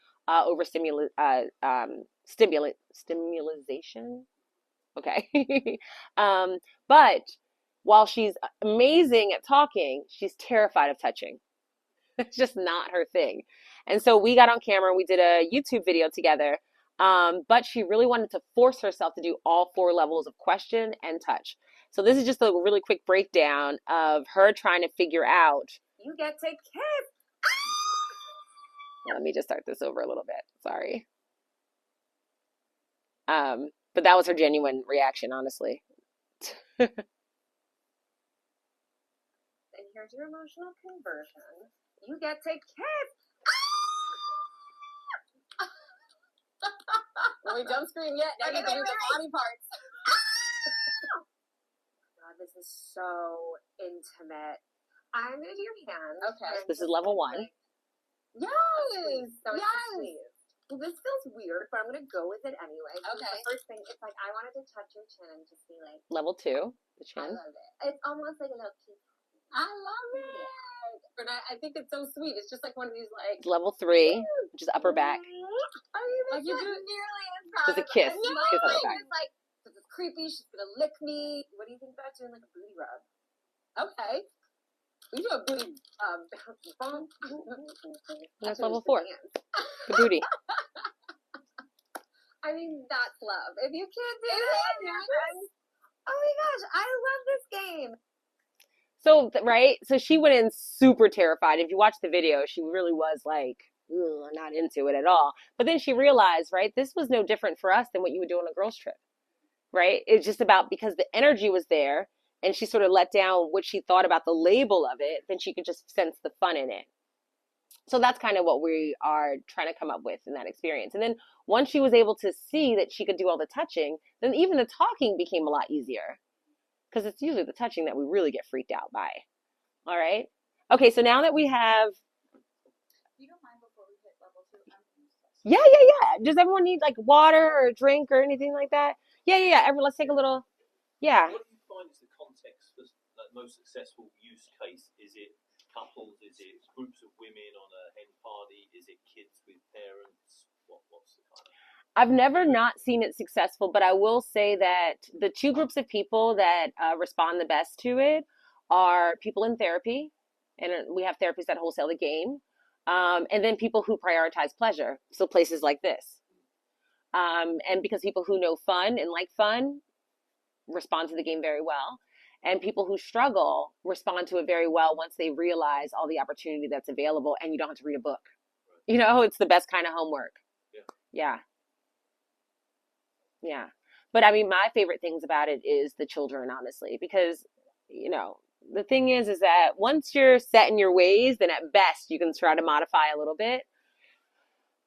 stimulation. Okay. But while she's amazing at talking, she's terrified of touching. It's just not her thing. And so we got on camera and we did a YouTube video together. But she really wanted to force herself to do all 4 levels of question and touch. So this is just a really quick breakdown of her trying to figure out. You get to kiss. Let me just start this over a little bit. Sorry. But that was her genuine reaction, honestly. And here's your emotional conversion. You get to kiss. We don't scream yet. Now you can do the body parts. God, this is so intimate. I'm gonna do your hands. Okay. This is level 1. Yes. So yes. Well, this feels weird, but I'm gonna go with it anyway. Okay. The first thing, it's like I wanted to touch your chin and just be like. Level 2, the chin. I love it. It's almost like a little kiss. I love it. But I think it's so sweet. It's just like one of these like. It's level 3, which is upper back. Like you do nearly as proud. There's a kiss. Kiss on the back. It's like, this is creepy. She's gonna lick me. What do you think about doing like a booty rub? Okay. We do a booty bump. That's level 4. The booty. I mean, that's love. If you can't do that, oh my gosh, I love this game. So, right? So she went in super terrified. If you watch the video, she really was like, not into it at all. But then she realized, right, this was no different for us than what you would do on a girls' trip, right? It's just about because the energy was there and she sort of let down what she thought about the label of it, then she could just sense the fun in it. So that's kind of what we are trying to come up with in that experience. And then once she was able to see that she could do all the touching, then even the talking became a lot easier. Because it's usually the touching that we really get freaked out by. All right? Okay, so now that we have... You don't mind before we hit level 2? Yeah. Does everyone need like water or a drink or anything like that? Yeah. Everyone, let's take a little... Yeah. What do you find is the context for the most successful use case? Is it couples? Is it groups of women on a hen party? Is it kids with parents? What's the kind of... I've never not seen it successful, but I will say that the 2 groups of people that respond the best to it are people in therapy, and we have therapists that wholesale the game, and then people who prioritize pleasure, so places like this. And because people who know fun and like fun respond to the game very well, and people who struggle respond to it very well once they realize all the opportunity that's available and you don't have to read a book. You know, it's the best kind of homework. Yeah. But I mean, my favorite things about it is the children, honestly, because, you know, the thing is that once you're set in your ways, then at best you can try to modify a little bit.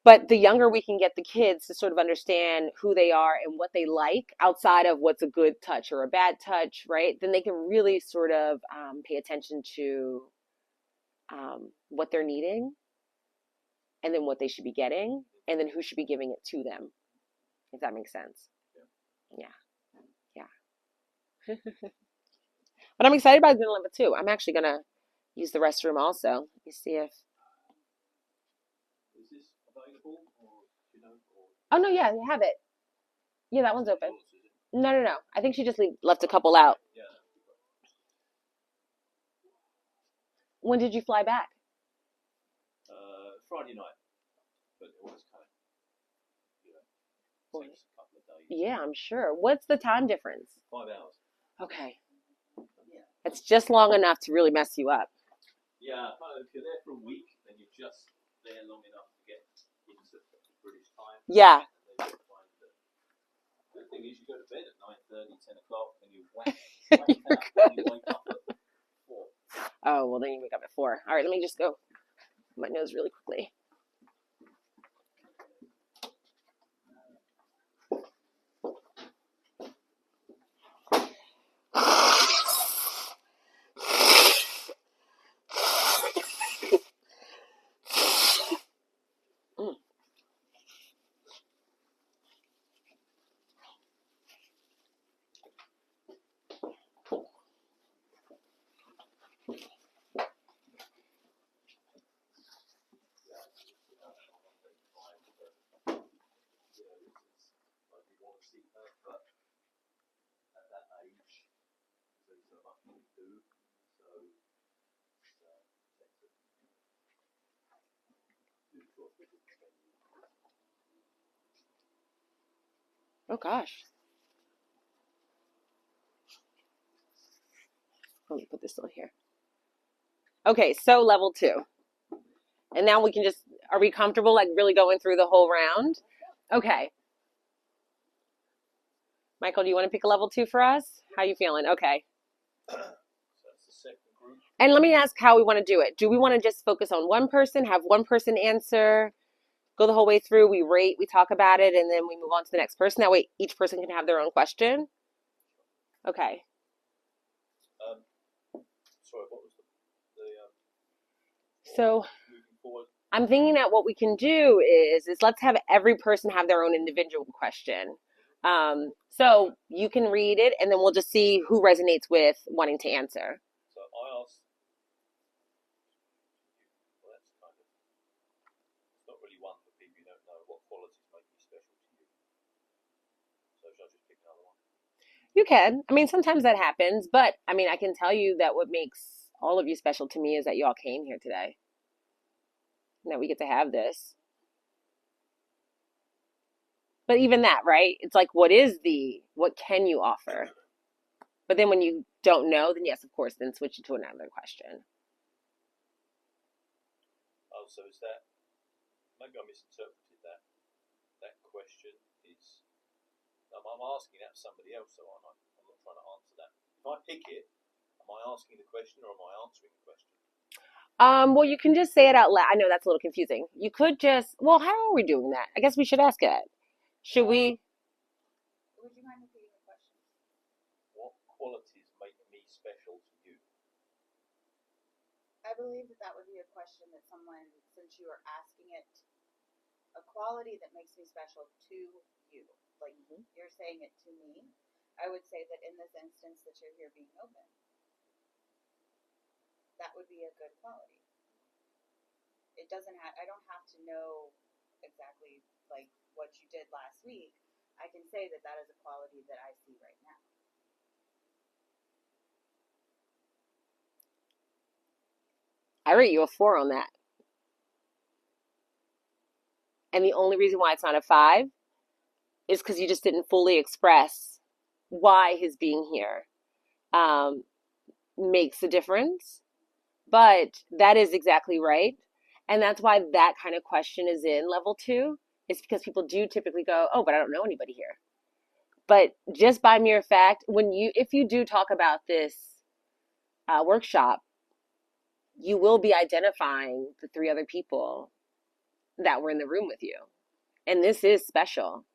But the younger we can get the kids to sort of understand who they are and what they like outside of what's a good touch or a bad touch, right? Then they can really sort of pay attention to what they're needing and then what they should be getting and then who should be giving it to them. If that makes sense. Yeah. But I'm excited about doing level 2. I'm actually going to use the restroom also. Let me see if... Is this available or, you know, or... Oh, no, yeah, I have it. Yeah, that one's open. No. I think she just left a couple out. Yeah. When did you fly back? Friday night. But it was kind of, takes a couple of days. Yeah, I'm sure. What's the time difference? 5 hours. Okay. It's just long enough to really mess you up. Yeah, if you're there for a week, then you're just there long enough to get into British time. Yeah. And then you find that the thing is, you go to bed at 9:30, 10 o'clock, and you whack out, and you wake up at 4. Oh, well, then you wake up at 4. All right, let me just go my nose really quickly. Mm. Oh, gosh. Let me put this over here. Okay, so level 2. And now we can just, are we comfortable like really going through the whole round? Okay. Michael, do you want to pick a level 2 for us? How you feeling? Okay. So that's the second group. And let me ask how we want to do it. Do we want to just focus on one person, have one person answer, go the whole way through, we rate, we talk about it, and then we move on to the next person? That way each person can have their own question? Okay. Sorry, what was the So moving forward? I'm thinking that what we can do is let's have every person have their own individual question. So you can read it, and then we'll just see who resonates with wanting to answer. So I asked, well, that's kind of, it's not really one for people you don't know. What qualities make me special to you? So should I just pick another one? You can. I mean, sometimes that happens, but I mean, I can tell you that what makes all of you special to me is that you all came here today, and that we get to have this. But even that, right? It's like, what can you offer? But then when you don't know, then yes, of course, then switch it to another question. Oh, so is that, maybe I misinterpreted that question is, I'm asking that for somebody else, so I'm not trying to answer that. If I pick it, am I asking the question or am I answering the question? Well, you can just say it out loud. I know that's a little confusing. You could just, well, how are we doing that? I guess we should ask it. Should we? Would you mind repeating the question? What qualities make me special to you? I believe that would be a question that someone, since you are asking it, a quality that makes me special to you, like you're saying it to me, I would say that in this instance that you're here being open. That would be a good quality. It doesn't have, I don't have to know exactly like what you did last week. I can say that that is a quality that I see right now. I rate you a 4 on that. And the only reason why it's not a 5 is because you just didn't fully express why his being here makes a difference. But that is exactly right. And that's why that kind of question is in level 2. It's because people do typically go, oh, but I don't know anybody here. But just by mere fact, if you do talk about this workshop, you will be identifying the 3 other people that were in the room with you. And this is special.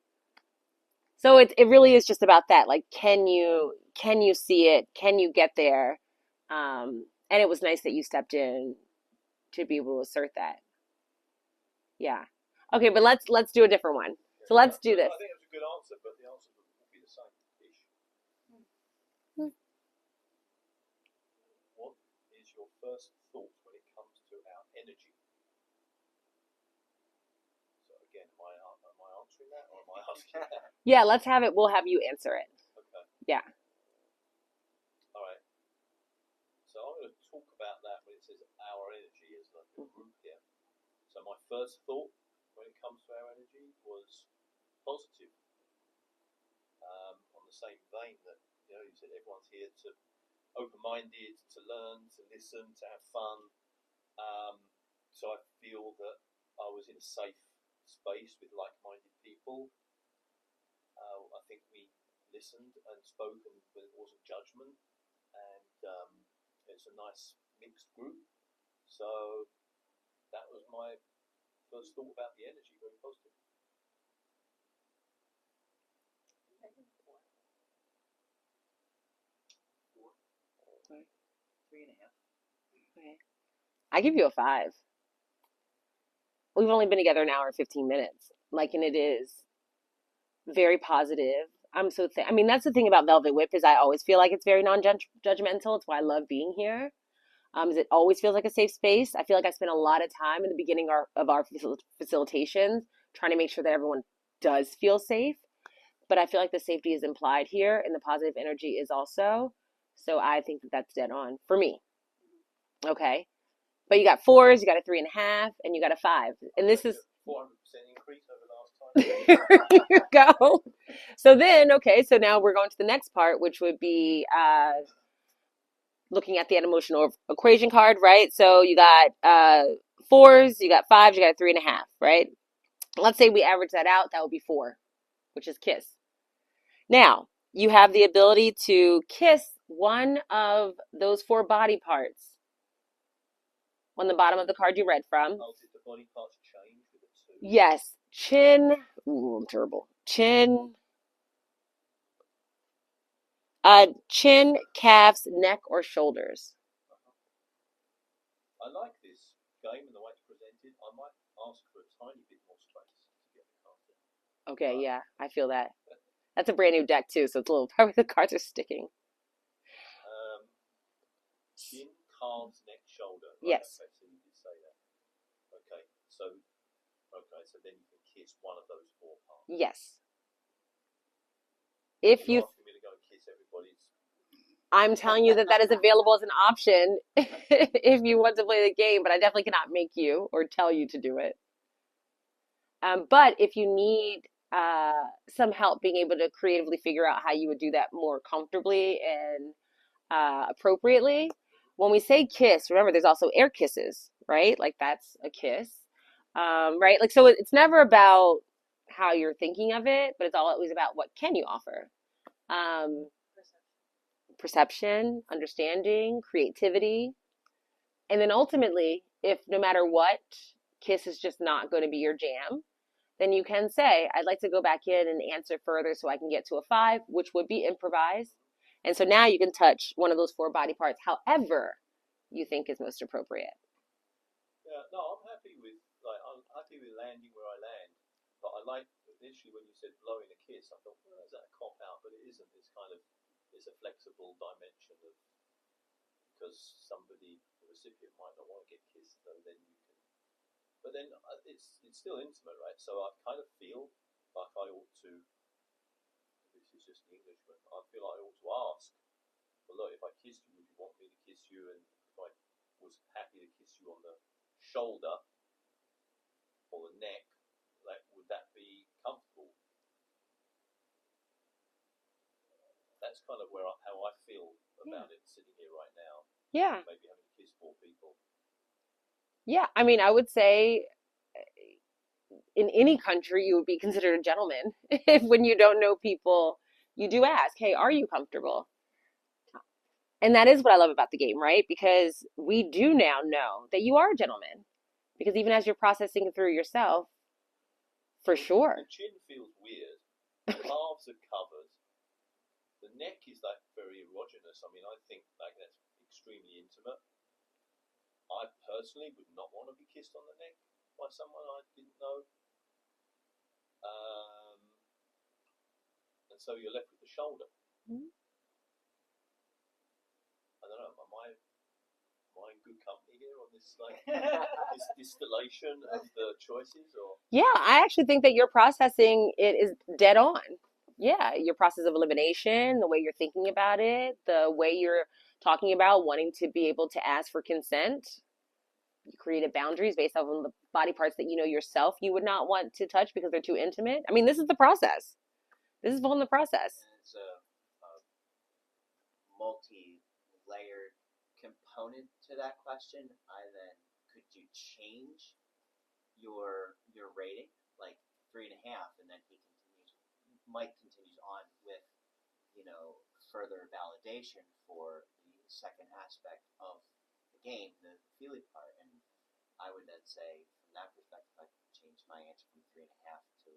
So it really is just about that. Like, can you see it? Can you get there? And it was nice that you stepped in to be able to assert that. Yeah. Okay, but let's do a different one. So let's do this. I think it was a good answer, but the answer would be the same-ish. What is your first thought when it comes to our energy? So again, am I answering that or am I asking that? Yeah, let's have it. We'll have you answer it. Okay. Yeah. All right. So I'm going to talk about that when it says our energy as like a group here. So my first thought when it comes to our energy was positive. On the same vein that you said everyone's here to open-minded, to learn, to listen, to have fun. So I feel that I was in a safe space with like-minded people. I think we listened and spoke, and there wasn't judgment, and it's a nice mixed group. So that was my first thought about the energy, very positive. Three and a half. Okay. I give you a 5. We've only been together an hour and 15 minutes. Like, and it is very positive. I mean, that's the thing about Velvet Whip is I always feel like it's very non-judgmental. It's why I love being here. Is it always feels like a safe space. I feel like I spent a lot of time in the beginning of our facilitations trying to make sure that everyone does feel safe. But I feel like the safety is implied here and the positive energy is also. So I think that that's dead on for me. Okay. But you got 4s, you got a 3.5, and you got a 5. And this is 400% increase over last time. here you go. So then, okay, so now we're going to the next part, which would be looking at the emotional equation card, right? So you got 4s, you got 5s, you got a 3.5, right? Let's say we average that out, that would be 4, which is kiss. Now, you have the ability to kiss one of those 4 body parts on the bottom of the card you read from. Oh, did the body parts change with the 2? Yes, chin. Ooh, I'm terrible. Chin, calves, neck, or shoulders. I like this game and the way it's presented. I might ask for a tiny bit more space to get the cards in. Okay, yeah, I feel that. That's a brand new deck too, so it's a little probably the cards are sticking. Chin, calves, neck, shoulder. Right? Yes. Okay, so you did say that. Okay, so then you can kiss one of those 4 parts. Yes. If you asking me to go and kiss everybody's. I'm telling you that is available as an option if you want to play the game, but I definitely cannot make you or tell you to do it. But if you need some help being able to creatively figure out how you would do that more comfortably and appropriately, when we say kiss, remember there's also air kisses, right? Like that's a kiss, right? Like so it's never about how you're thinking of it, but it's always about what can you offer. Perception, understanding, creativity. And then ultimately, if no matter what, kiss is just not going to be your jam, then you can say, I'd like to go back in and answer further so I can get to a 5, which would be improvised. And so now you can touch one of those 4 body parts, however you think is most appropriate. Yeah, no, I'm happy with landing where I land. But I like initially when you said blowing a kiss, I thought, well, is that a cop out? But it isn't. It's a flexible dimension of because the recipient might not want to get kissed, so then you can. But then it's still intimate, right? So I kind of feel like I ought to. This is just an Englishman. I feel like I ought to ask. Well, look, if I kissed you, would you want me to kiss you? And if I was happy to kiss you on the shoulder or the neck, like, would that be comfortable? That's kind of how I feel about it sitting here right now. Yeah. Maybe having to kiss 4 people. Yeah, I mean, I would say in any country you would be considered a gentleman if when you don't know people, you do ask, hey, are you comfortable? And that is what I love about the game, right? Because we do now know that you are a gentleman. Because even as you're processing through yourself, for sure. The chin feels weird. The calves are covered. The neck is like very erogenous. I mean, I think like that's extremely intimate. I personally would not want to be kissed on the neck by someone I didn't know. And so you're left with the shoulder. Mm-hmm. I don't know. Am I in good company here on this this distillation of the choices? Or yeah, I actually think that your processing it is dead on. Yeah, your process of elimination, the way you're thinking about it, the way you're talking about wanting to be able to ask for consent. You created boundaries based on the body parts that you know yourself you would not want to touch because they're too intimate. I mean, this is the process. This is all in the process. It's a multi-layered component to that question. Could you change your rating, like 3.5, and then Mike continues on with further validation for the second aspect of the game, the feeling part. And I would then say, from that perspective, I could change my answer from 3.5 to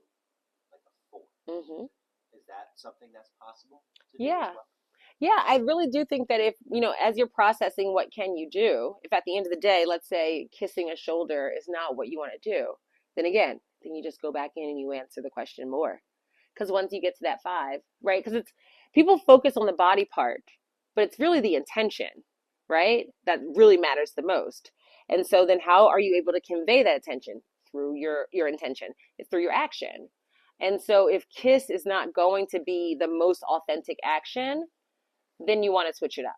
like a 4. Mm-hmm. Is that something that's possible to do Yeah. as well? Yeah, I really do think that if, as you're processing what can you do, if at the end of the day, let's say kissing a shoulder is not what you want to do, then again, then you just go back in and you answer the question more. Because once you get to that 5, right? Because people focus on the body part, but it's really the intention, right? That really matters the most. And so then how are you able to convey that attention? Through your intention. It's through your action. And so if kiss is not going to be the most authentic action, then you want to switch it up.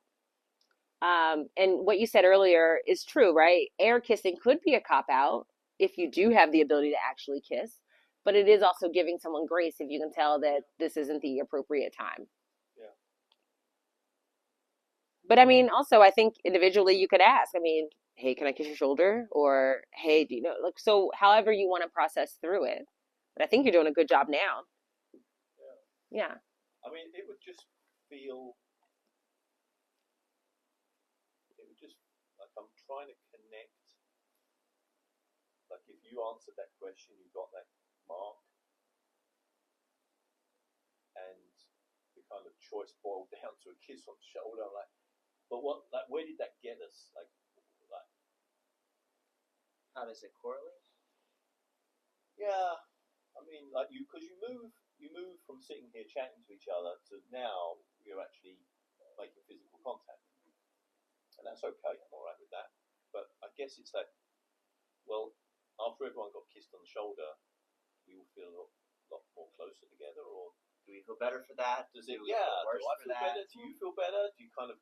And what you said earlier is true, right? Air kissing could be a cop out if you do have the ability to actually kiss, but it is also giving someone grace if you can tell that this isn't the appropriate time. Yeah. But I mean, also, I think individually you could ask, I mean, hey, can I kiss your shoulder? Or, hey, do you know, like, so however you want to process through it. But I think you're doing a good job now. Yeah. I mean, it would just feel like I'm trying to connect. Like if you answered that question, you got that mark, and the kind of choice boiled down to a kiss on the shoulder. I'm like, but what? Like, where did that get us? Like How does it correlate? yeah. I mean, like because you move from sitting here chatting to each other to now you're actually making physical contact. And that's okay, I'm alright with that. But I guess it's that, well, after everyone got kissed on the shoulder, we all feel a lot more closer together, or Do we feel better for that? does it, Do we feel do worse I for feel that? better? Do you feel better? Do you kind of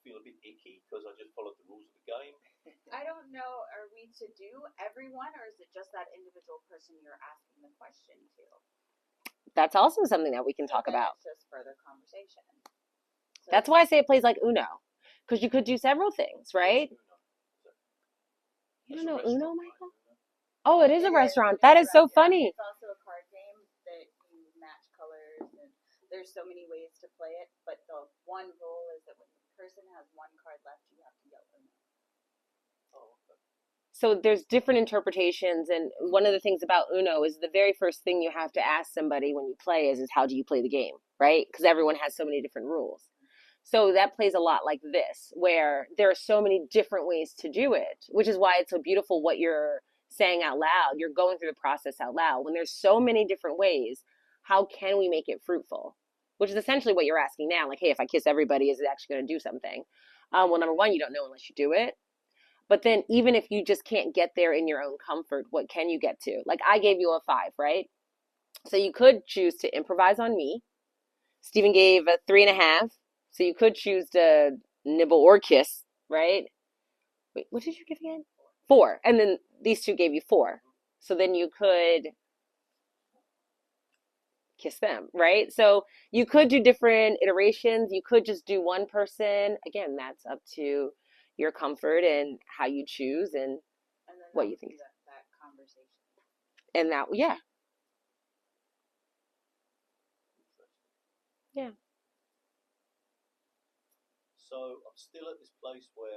feel a bit icky because I just followed the rules of the game? I don't know, are we to do everyone, or is it just that individual person you're asking the question to? That's also something that we can talk then about. It's just further conversation. So That's why I say it plays like Uno, because you could do several things, right? You don't know Uno, Michael? Oh, it is a restaurant. That is so funny. It's also a card game that you match colors, and there's so many ways to play it. But the one rule is that when the person has one card left, you have to yell Uno. Oh, okay. So there's different interpretations, and one of the things about Uno is the very first thing you have to ask somebody when you play is how do you play the game, right? Because everyone has so many different rules. So that plays a lot like this, where there are so many different ways to do it, which is why it's so beautiful what you're saying out loud. You're going through the process out loud. When there's so many different ways, how can we make it fruitful? Which is essentially what you're asking now. Like, hey, if I kiss everybody, is it actually going to do something? Well, number one, you don't know unless you do it. But then even if you just can't get there in your own comfort, what can you get to? Like I gave you a 5, right? So you could choose to improvise on me. Stephen gave a 3.5. So you could choose to nibble or kiss, right? Wait, what did you give again? 4. And then these two gave you 4. So then you could kiss them, right? So you could do different iterations. You could just do one person. Again, that's up to your comfort and how you choose and then what you think. That conversation. And that, yeah. Yeah. So I'm still at this place where